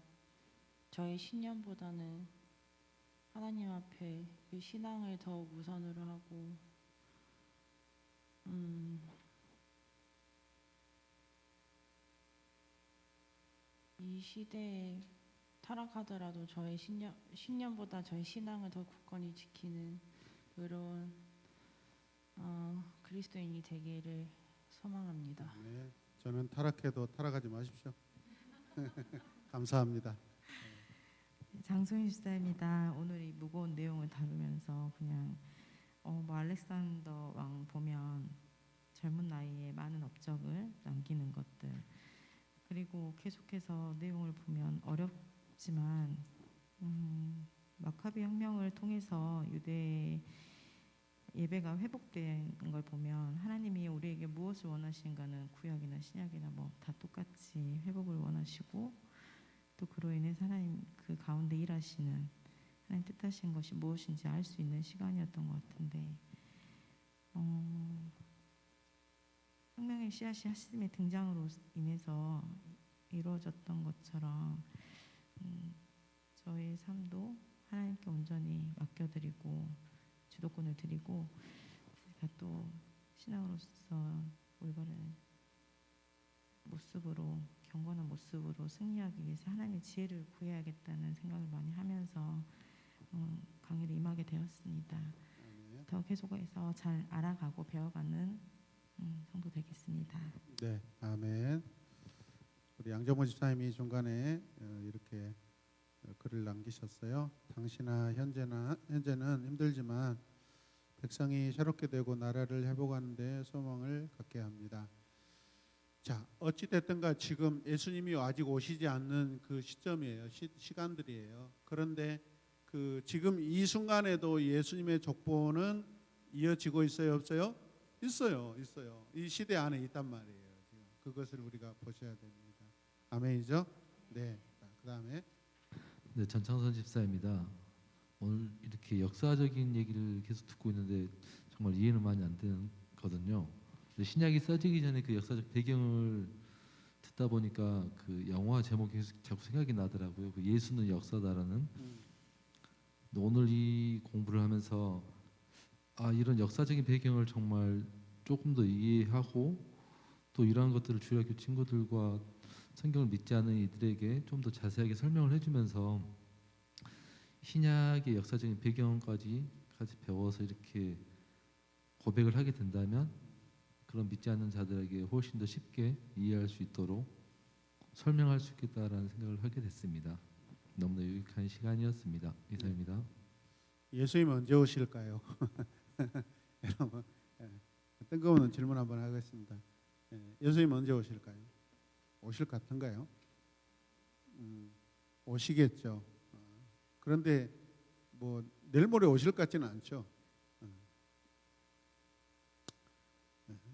저의 신념보다는 하나님 앞에 그 신앙을 더 우선으로 하고 이 시대에 타락하더라도 저의 신념보다 저의 신앙을 더 굳건히 지키는 그런 그리스도인이 되기를 소망합니다. 네, 저는 타락해도 타락하지 마십시오. 감사합니다. 장소희 집사입니다. 오늘 이 무거운 내용을 다루면서 그냥 뭐 알렉산더 왕 보면 젊은 나이에 많은 업적을 남기는 것들, 그리고 계속해서 내용을 보면 어렵지만 마카비 혁명을 통해서 유대 예배가 회복된 걸 보면 하나님이 우리에게 무엇을 원하시는가는 구약이나 신약이나 뭐 다 똑같이 회복을 원하시고, 또 그로 인해서 하나님 그 가운데 일하시는 하나님 뜻하신 것이 무엇인지 알 수 있는 시간이었던 것 같은데, 혁명의 씨앗이 하시님의 등장으로 인해서 이루어졌던 것처럼 저의 삶도 하나님께 온전히 맡겨드리고 주도권을 드리고, 제가 또 신앙으로서 올바른 모습으로, 경건한 모습으로 승리하기 위해서 하나님의 지혜를 구해야겠다는 생각을 많이 하면서 강의를 임하게 되었습니다. 더 계속해서 잘 알아가고 배워가는 성도 되겠습니다. 네, 아멘. 우리 양정모 집사님이 중간에 이렇게 글을 남기셨어요. 당시나 현재는 힘들지만 백성이 새롭게 되고 나라를 회복하는 데 소망을 갖게 합니다. 자, 어찌 됐든가 지금 예수님이 아직 오시지 않는 그 시점이에요. 시간들이에요. 그런데 그 지금 이 순간에도 예수님의 족보는 이어지고 있어요, 없어요? 있어요. 이 시대 안에 있단 말이에요. 지금 그것을 우리가 보셔야 됩니다. 아멘이죠? 네. 그다음에 네, 전창선 집사입니다. 오늘 이렇게 역사적인 얘기를 계속 듣고 있는데 정말 이해는 많이 안 되거든요. 근데 신약이 써지기 전에 그 역사적 배경을 듣다 보니까 그 영화 제목이 계속 자꾸 생각이 나더라고요. 그 예수는 역사다라는. 근데 오늘 이 공부를 하면서 이런 역사적인 배경을 정말 조금 더 이해하고 또 이러한 것들을 주일학교 친구들과 성경을 믿지 않는 이들에게 좀 더 자세하게 설명을 해주면서 신약의 역사적인 배경까지 배워서 이렇게 고백을 하게 된다면 그런 믿지 않는 자들에게 훨씬 더 쉽게 이해할 수 있도록 설명할 수 있겠다라는 생각을 하게 됐습니다. 너무나 유익한 시간이었습니다. 이상입니다. 예수님 언제 오실까요? 여러분, 뜬금없는 질문 한번 하겠습니다. 예수님 언제 오실까요? 오실 것 같은가요? 오시겠죠. 그런데 뭐 내일 모레 오실 것 같지는 않죠.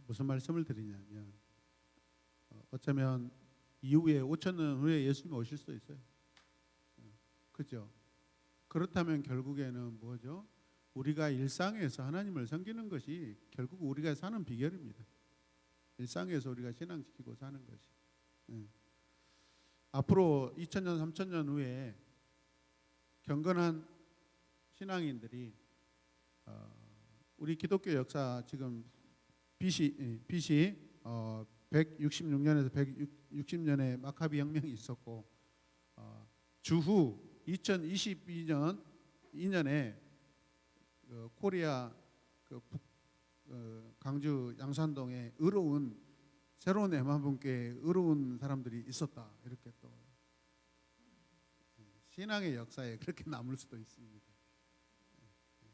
무슨 말씀을 드리냐면 어쩌면 이후에 5,000년 후에 예수님이 오실 수도 있어요. 그죠? 그렇다면 결국에는 뭐죠? 우리가 일상에서 하나님을 섬기는 것이 결국 우리가 사는 비결입니다. 일상에서 우리가 신앙 지키고 사는 것이. 앞으로 2,000년, 3,000년 후에 경건한 신앙인들이 우리 기독교 역사 지금 BC 166년에서 160년에 마카비 혁명이 있었고 주후 2022년에 코리아 강주 양산동에 의로운 새로운 에마분교에 의로운 사람들이 있었다. 이렇게 또 신앙의 역사에 그렇게 남을 수도 있습니다.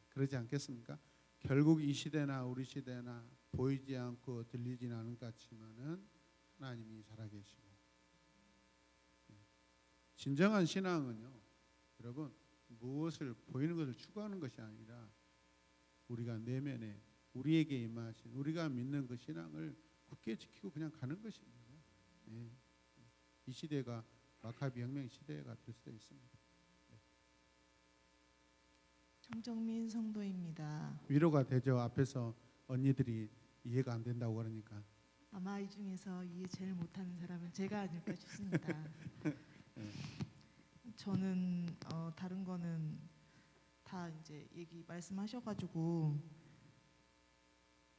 그러지 않겠습니까? 결국 이 시대나 우리 시대나 보이지 않고 들리지 않은 것 같지만은 하나님이 살아계시고 진정한 신앙은요, 여러분 무엇을 보이는 것을 추구하는 것이 아니라 우리가 내면에 우리에게 임하신 우리가 믿는 그 신앙을 굳게 지키고 그냥 가는 것입니다. 이 시대가 마카비 혁명 시대가 될 수도 있습니다. 정정민 성도입니다. 위로가 되죠. 앞에서 언니들이 이해가 안 된다고 그러니까. 아마 이 중에서 이해 제일 못하는 사람은 제가 아닐까 싶습니다. 저는 다른 거는 다 이제 얘기 말씀하셔가지고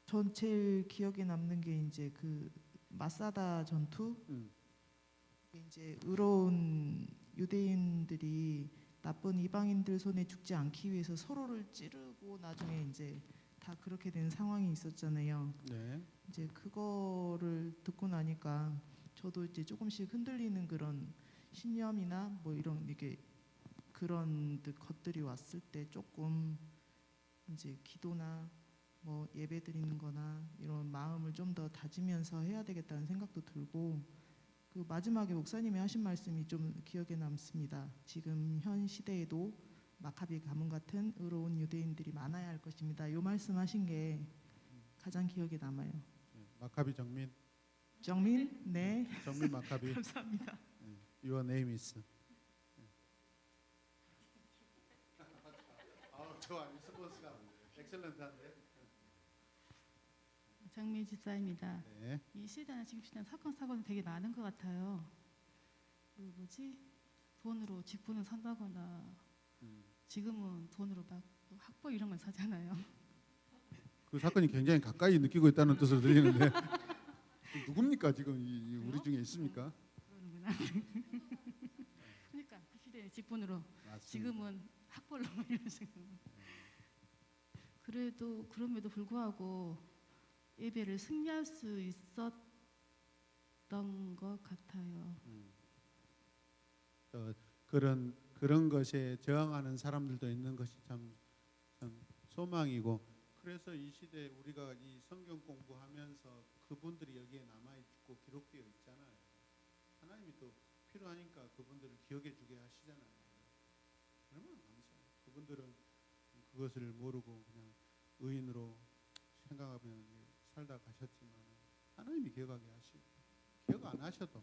전 제일 기억에 남는 게 이제 그 마사다 전투. 이제 의로운 유대인들이 나쁜 이방인들 손에 죽지 않기 위해서 서로를 찌르고 나중에 이제 다 그렇게 된 상황이 있었잖아요. 네. 이제 그거를 듣고 나니까 저도 이제 조금씩 흔들리는 그런 신념이나 뭐 이런 이게 그런 것들이 왔을 때 조금 이제 기도나 뭐 예배 드리는 거나 이런 마음을 좀 더 다지면서 해야 되겠다는 생각도 들고, 그 마지막에 목사님이 하신 말씀이 좀 기억에 남습니다. 지금 현 시대에도 마카비 가문 같은 의로운 유대인들이 많아야 할 것입니다. 요 말씀하신 게 가장 기억에 남아요. 마카비 정민. 정민? 네. 정민 마카비. 감사합니다. Your name is. 좋아, 리스폰스가 엑셀런트한데. 정민 집사입니다. 네. 이 시대는 지금 시대는 사건이 되게 많은 것 같아요. 그 뭐지? 돈으로 직분을 산다거나 지금은 돈으로 막 학보 이런 걸 사잖아요. 그 사건이 굉장히 가까이 느끼고 있다는 뜻으로 들리는데 누굽니까 지금 우리 중에 있습니까? 그러는구나. 그러니까 그 시대에 직분으로 맞습니다. 지금은 학벌로 이런 식으로. 그래도 그럼에도 불구하고 예배를 승리할 수 있었던 것 같아요. 그런 것에 저항하는 사람들도 있는 것이 참 소망이고, 그래서 이 시대에 우리가 이 성경 공부하면서 그분들이 여기에 남아 있고 기록되어 있잖아요. 하나님이 또 필요하니까 그분들을 기억해 주게 하시잖아요. 얼마나 감사해요. 그분들은 그것을 모르고 그냥 의인으로 생각하면 살다 가셨지만 하나님이 기억하게 하시고, 기억 안 하셔도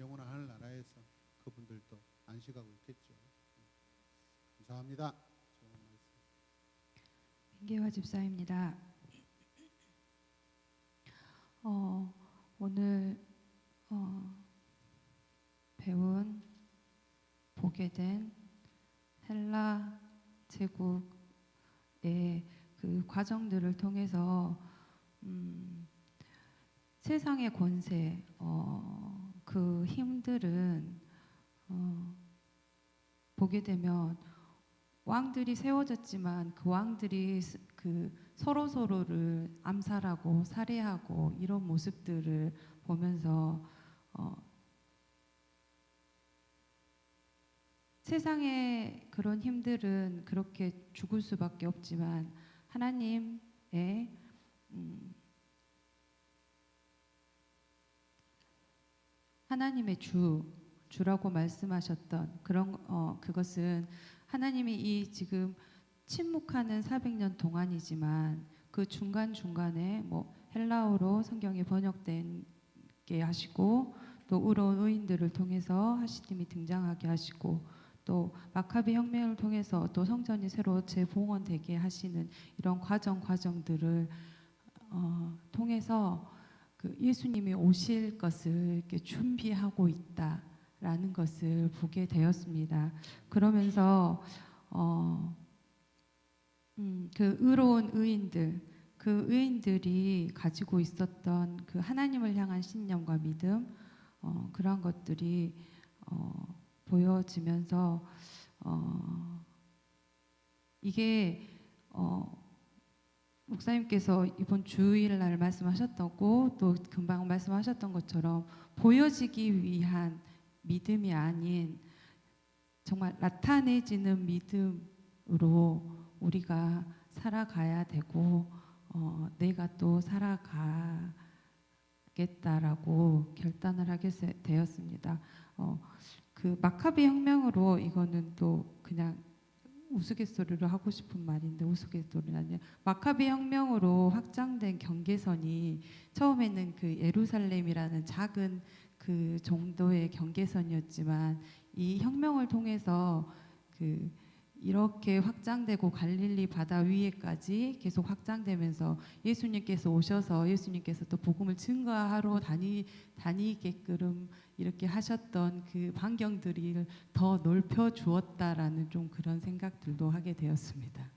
영원한 하늘 나라에서 그분들도 안식하고 있겠죠. 감사합니다. 좋은 말씀. 민계화 집사입니다. 오늘 보게 된 헬라 제국의 그 과정들을 통해서 세상의 권세, 그 힘들은 보게 되면 왕들이 세워졌지만 그 왕들이 그 서로를 암살하고 살해하고 이런 모습들을 보면서 세상의 그런 힘들은 그렇게 죽을 수밖에 없지만 하나님의 하나님의 주라고 말씀하셨던 그것은 하나님이 이 지금 침묵하는 400년 동안이지만 그 중간중간에 뭐 헬라어로 성경이 번역되게 하시고 또 의로운 의인들을 통해서 하시님이 등장하게 하시고 또 마카비 혁명을 통해서 또 성전이 새로 재봉헌되게 하시는 이런 과정들을 통해서 그 예수님이 오실 것을 이렇게 준비하고 있다라는 것을 보게 되었습니다. 그러면서 그 의로운 의인들, 그 의인들이 가지고 있었던 그 하나님을 향한 신념과 믿음, 그러한 것들이 보여지면서 이게 목사님께서 이번 주일날 말씀하셨다고 또 금방 말씀하셨던 것처럼 보여지기 위한 믿음이 아닌 정말 나타내지는 믿음으로 우리가 살아가야 되고 내가 또 살아가겠다라고 결단을 하게 되었습니다. 그 마카비 혁명으로 이거는 또 그냥 우스갯소리로 하고 싶은 말인데 우스갯소리는 아니에요. 마카비 혁명으로 확장된 경계선이 처음에는 그 예루살렘이라는 작은 그 정도의 경계선이었지만 이 혁명을 통해서 그 이렇게 확장되고 갈릴리 바다 위에까지 계속 확장되면서 예수님께서 오셔서 예수님께서 또 복음을 증거하러 다니게끔 이렇게 하셨던 그 반경들을 더 넓혀 주었다라는 좀 그런 생각들도 하게 되었습니다.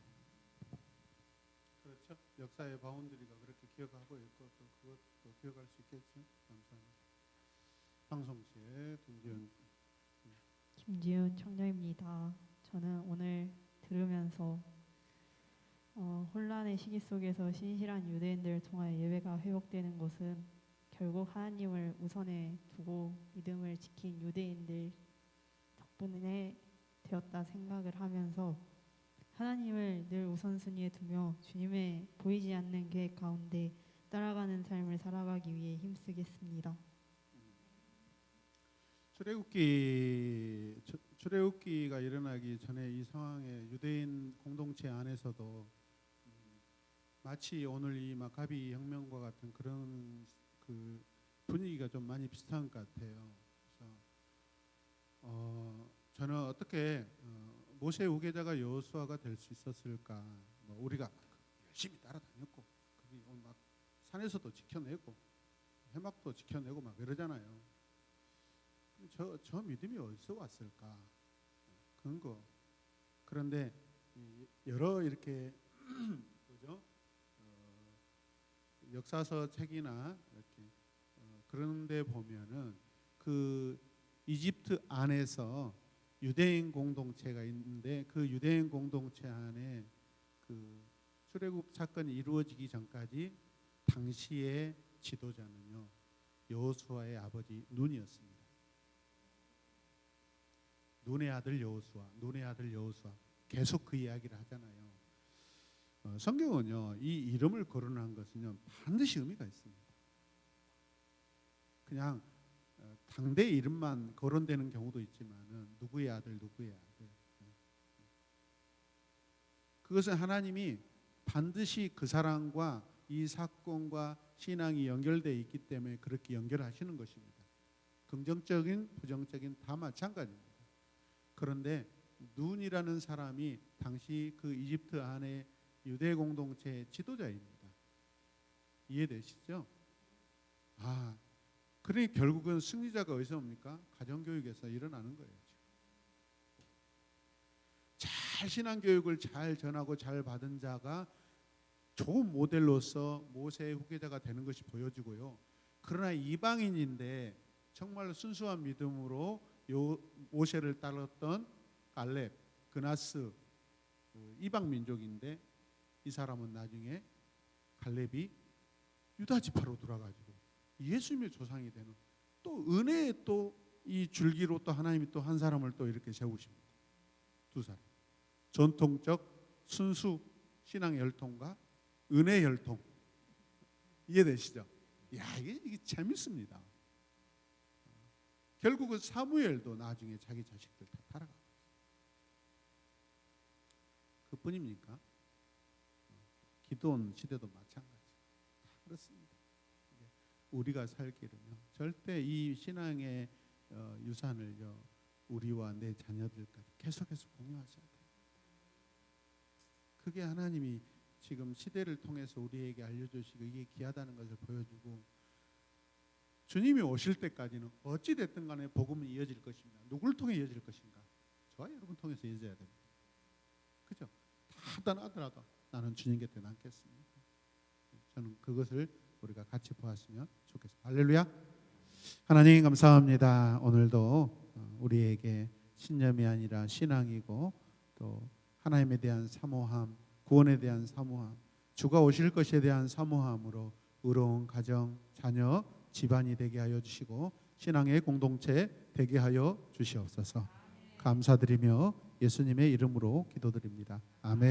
그렇죠. 역사의 바운드리가 그렇게 기억하고 있고 또 그것도 기억할 수 있겠죠. 감사합니다. 방송실 김지은 청년입니다. 저는 오늘 들으면서 혼란의 시기 속에서 신실한 유대인들을 통하여 예배가 회복되는 것은 결국 하나님을 우선에 두고 믿음을 지킨 유대인들 덕분에 되었다 생각을 하면서 하나님을 늘 우선순위에 두며 주님의 보이지 않는 계획 가운데 따라가는 삶을 살아가기 위해 힘쓰겠습니다. 출애굽기가 일어나기 전에 이 상황에 유대인 공동체 안에서도 마치 오늘 이 마카비 혁명과 같은 그런 그 분위기가 좀 많이 비슷한 것 같아요. 그래서 저는 어떻게 모세 후계자가 여호수아가 될 수 있었을까? 뭐 우리가 열심히 따라다녔고 거기 막 산에서도 지켜내고 해막도 지켜내고 막 이러잖아요. 저 믿음이 어디서 왔을까? 근거. 그런데 여러 이렇게 뭐죠? 역사서 책이나 이렇게 그런데 보면은 그 이집트 안에서 유대인 공동체가 있는데 그 유대인 공동체 안에 그 출애굽 사건이 이루어지기 전까지 당시의 지도자는요 여호수아의 아버지 눈이었습니다. 눈의 아들 여호수아, 눈의 아들 여호수아 계속 그 이야기를 하잖아요. 성경은요 이 이름을 거론한 것은요 반드시 의미가 있습니다. 그냥 당대 이름만 거론되는 경우도 있지만은 누구의 아들, 누구의 아들. 그것은 하나님이 반드시 그 사람과 이 사건과 신앙이 연결되어 있기 때문에 그렇게 연결하시는 것입니다. 긍정적인, 부정적인 다 마찬가지입니다. 그런데 눈이라는 사람이 당시 그 이집트 안에 유대 공동체의 지도자입니다. 이해되시죠? 그러니 결국은 승리자가 어디서 옵니까? 가정교육에서 일어나는 거예요. 잘 신앙교육을 잘 전하고 잘 받은 자가 좋은 모델로서 모세의 후계자가 되는 것이 보여지고요. 그러나 이방인인데 정말 순수한 믿음으로 모세를 따랐던 갈렙, 그나스 이방 민족인데 이 사람은 나중에 갈렙이 유다 지파로 돌아가지고 예수님의 조상이 되는 또 은혜의 또 이 줄기로 또 하나님이 또 한 사람을 또 이렇게 세우십니다. 두 사람. 전통적 순수 신앙 혈통과 은혜 혈통. 이해되시죠? 이게 재밌습니다. 결국은 사무엘도 나중에 자기 자식들 다 타락하고 그뿐입니까? 기도원 시대도 마찬가지. 다 그렇습니다. 우리가 살기는요 절대 이 신앙의 유산을요 우리와 내 자녀들까지 계속해서 공유하셔야 돼요. 그게 하나님이 지금 시대를 통해서 우리에게 알려주시고 이게 귀하다는 것을 보여주고 주님이 오실 때까지는 어찌 됐든 간에 복음은 이어질 것입니다. 누구를 통해 이어질 것인가? 저와 여러분 통해서 이어져야 됩니다. 그죠? 다 떠나더라도 나는 주님 곁에 남겠습니다. 저는 그것을 우리가 같이 보았으면 좋겠습니다. 할렐루야. 하나님 감사합니다. 오늘도 우리에게 신념이 아니라 신앙이고 또 하나님에 대한 사모함, 구원에 대한 사모함, 주가 오실 것에 대한 사모함으로 의로운 가정, 자녀, 집안이 되게 하여 주시고 신앙의 공동체 되게 하여 주시옵소서. 감사드리며 예수님의 이름으로 기도드립니다. 아멘.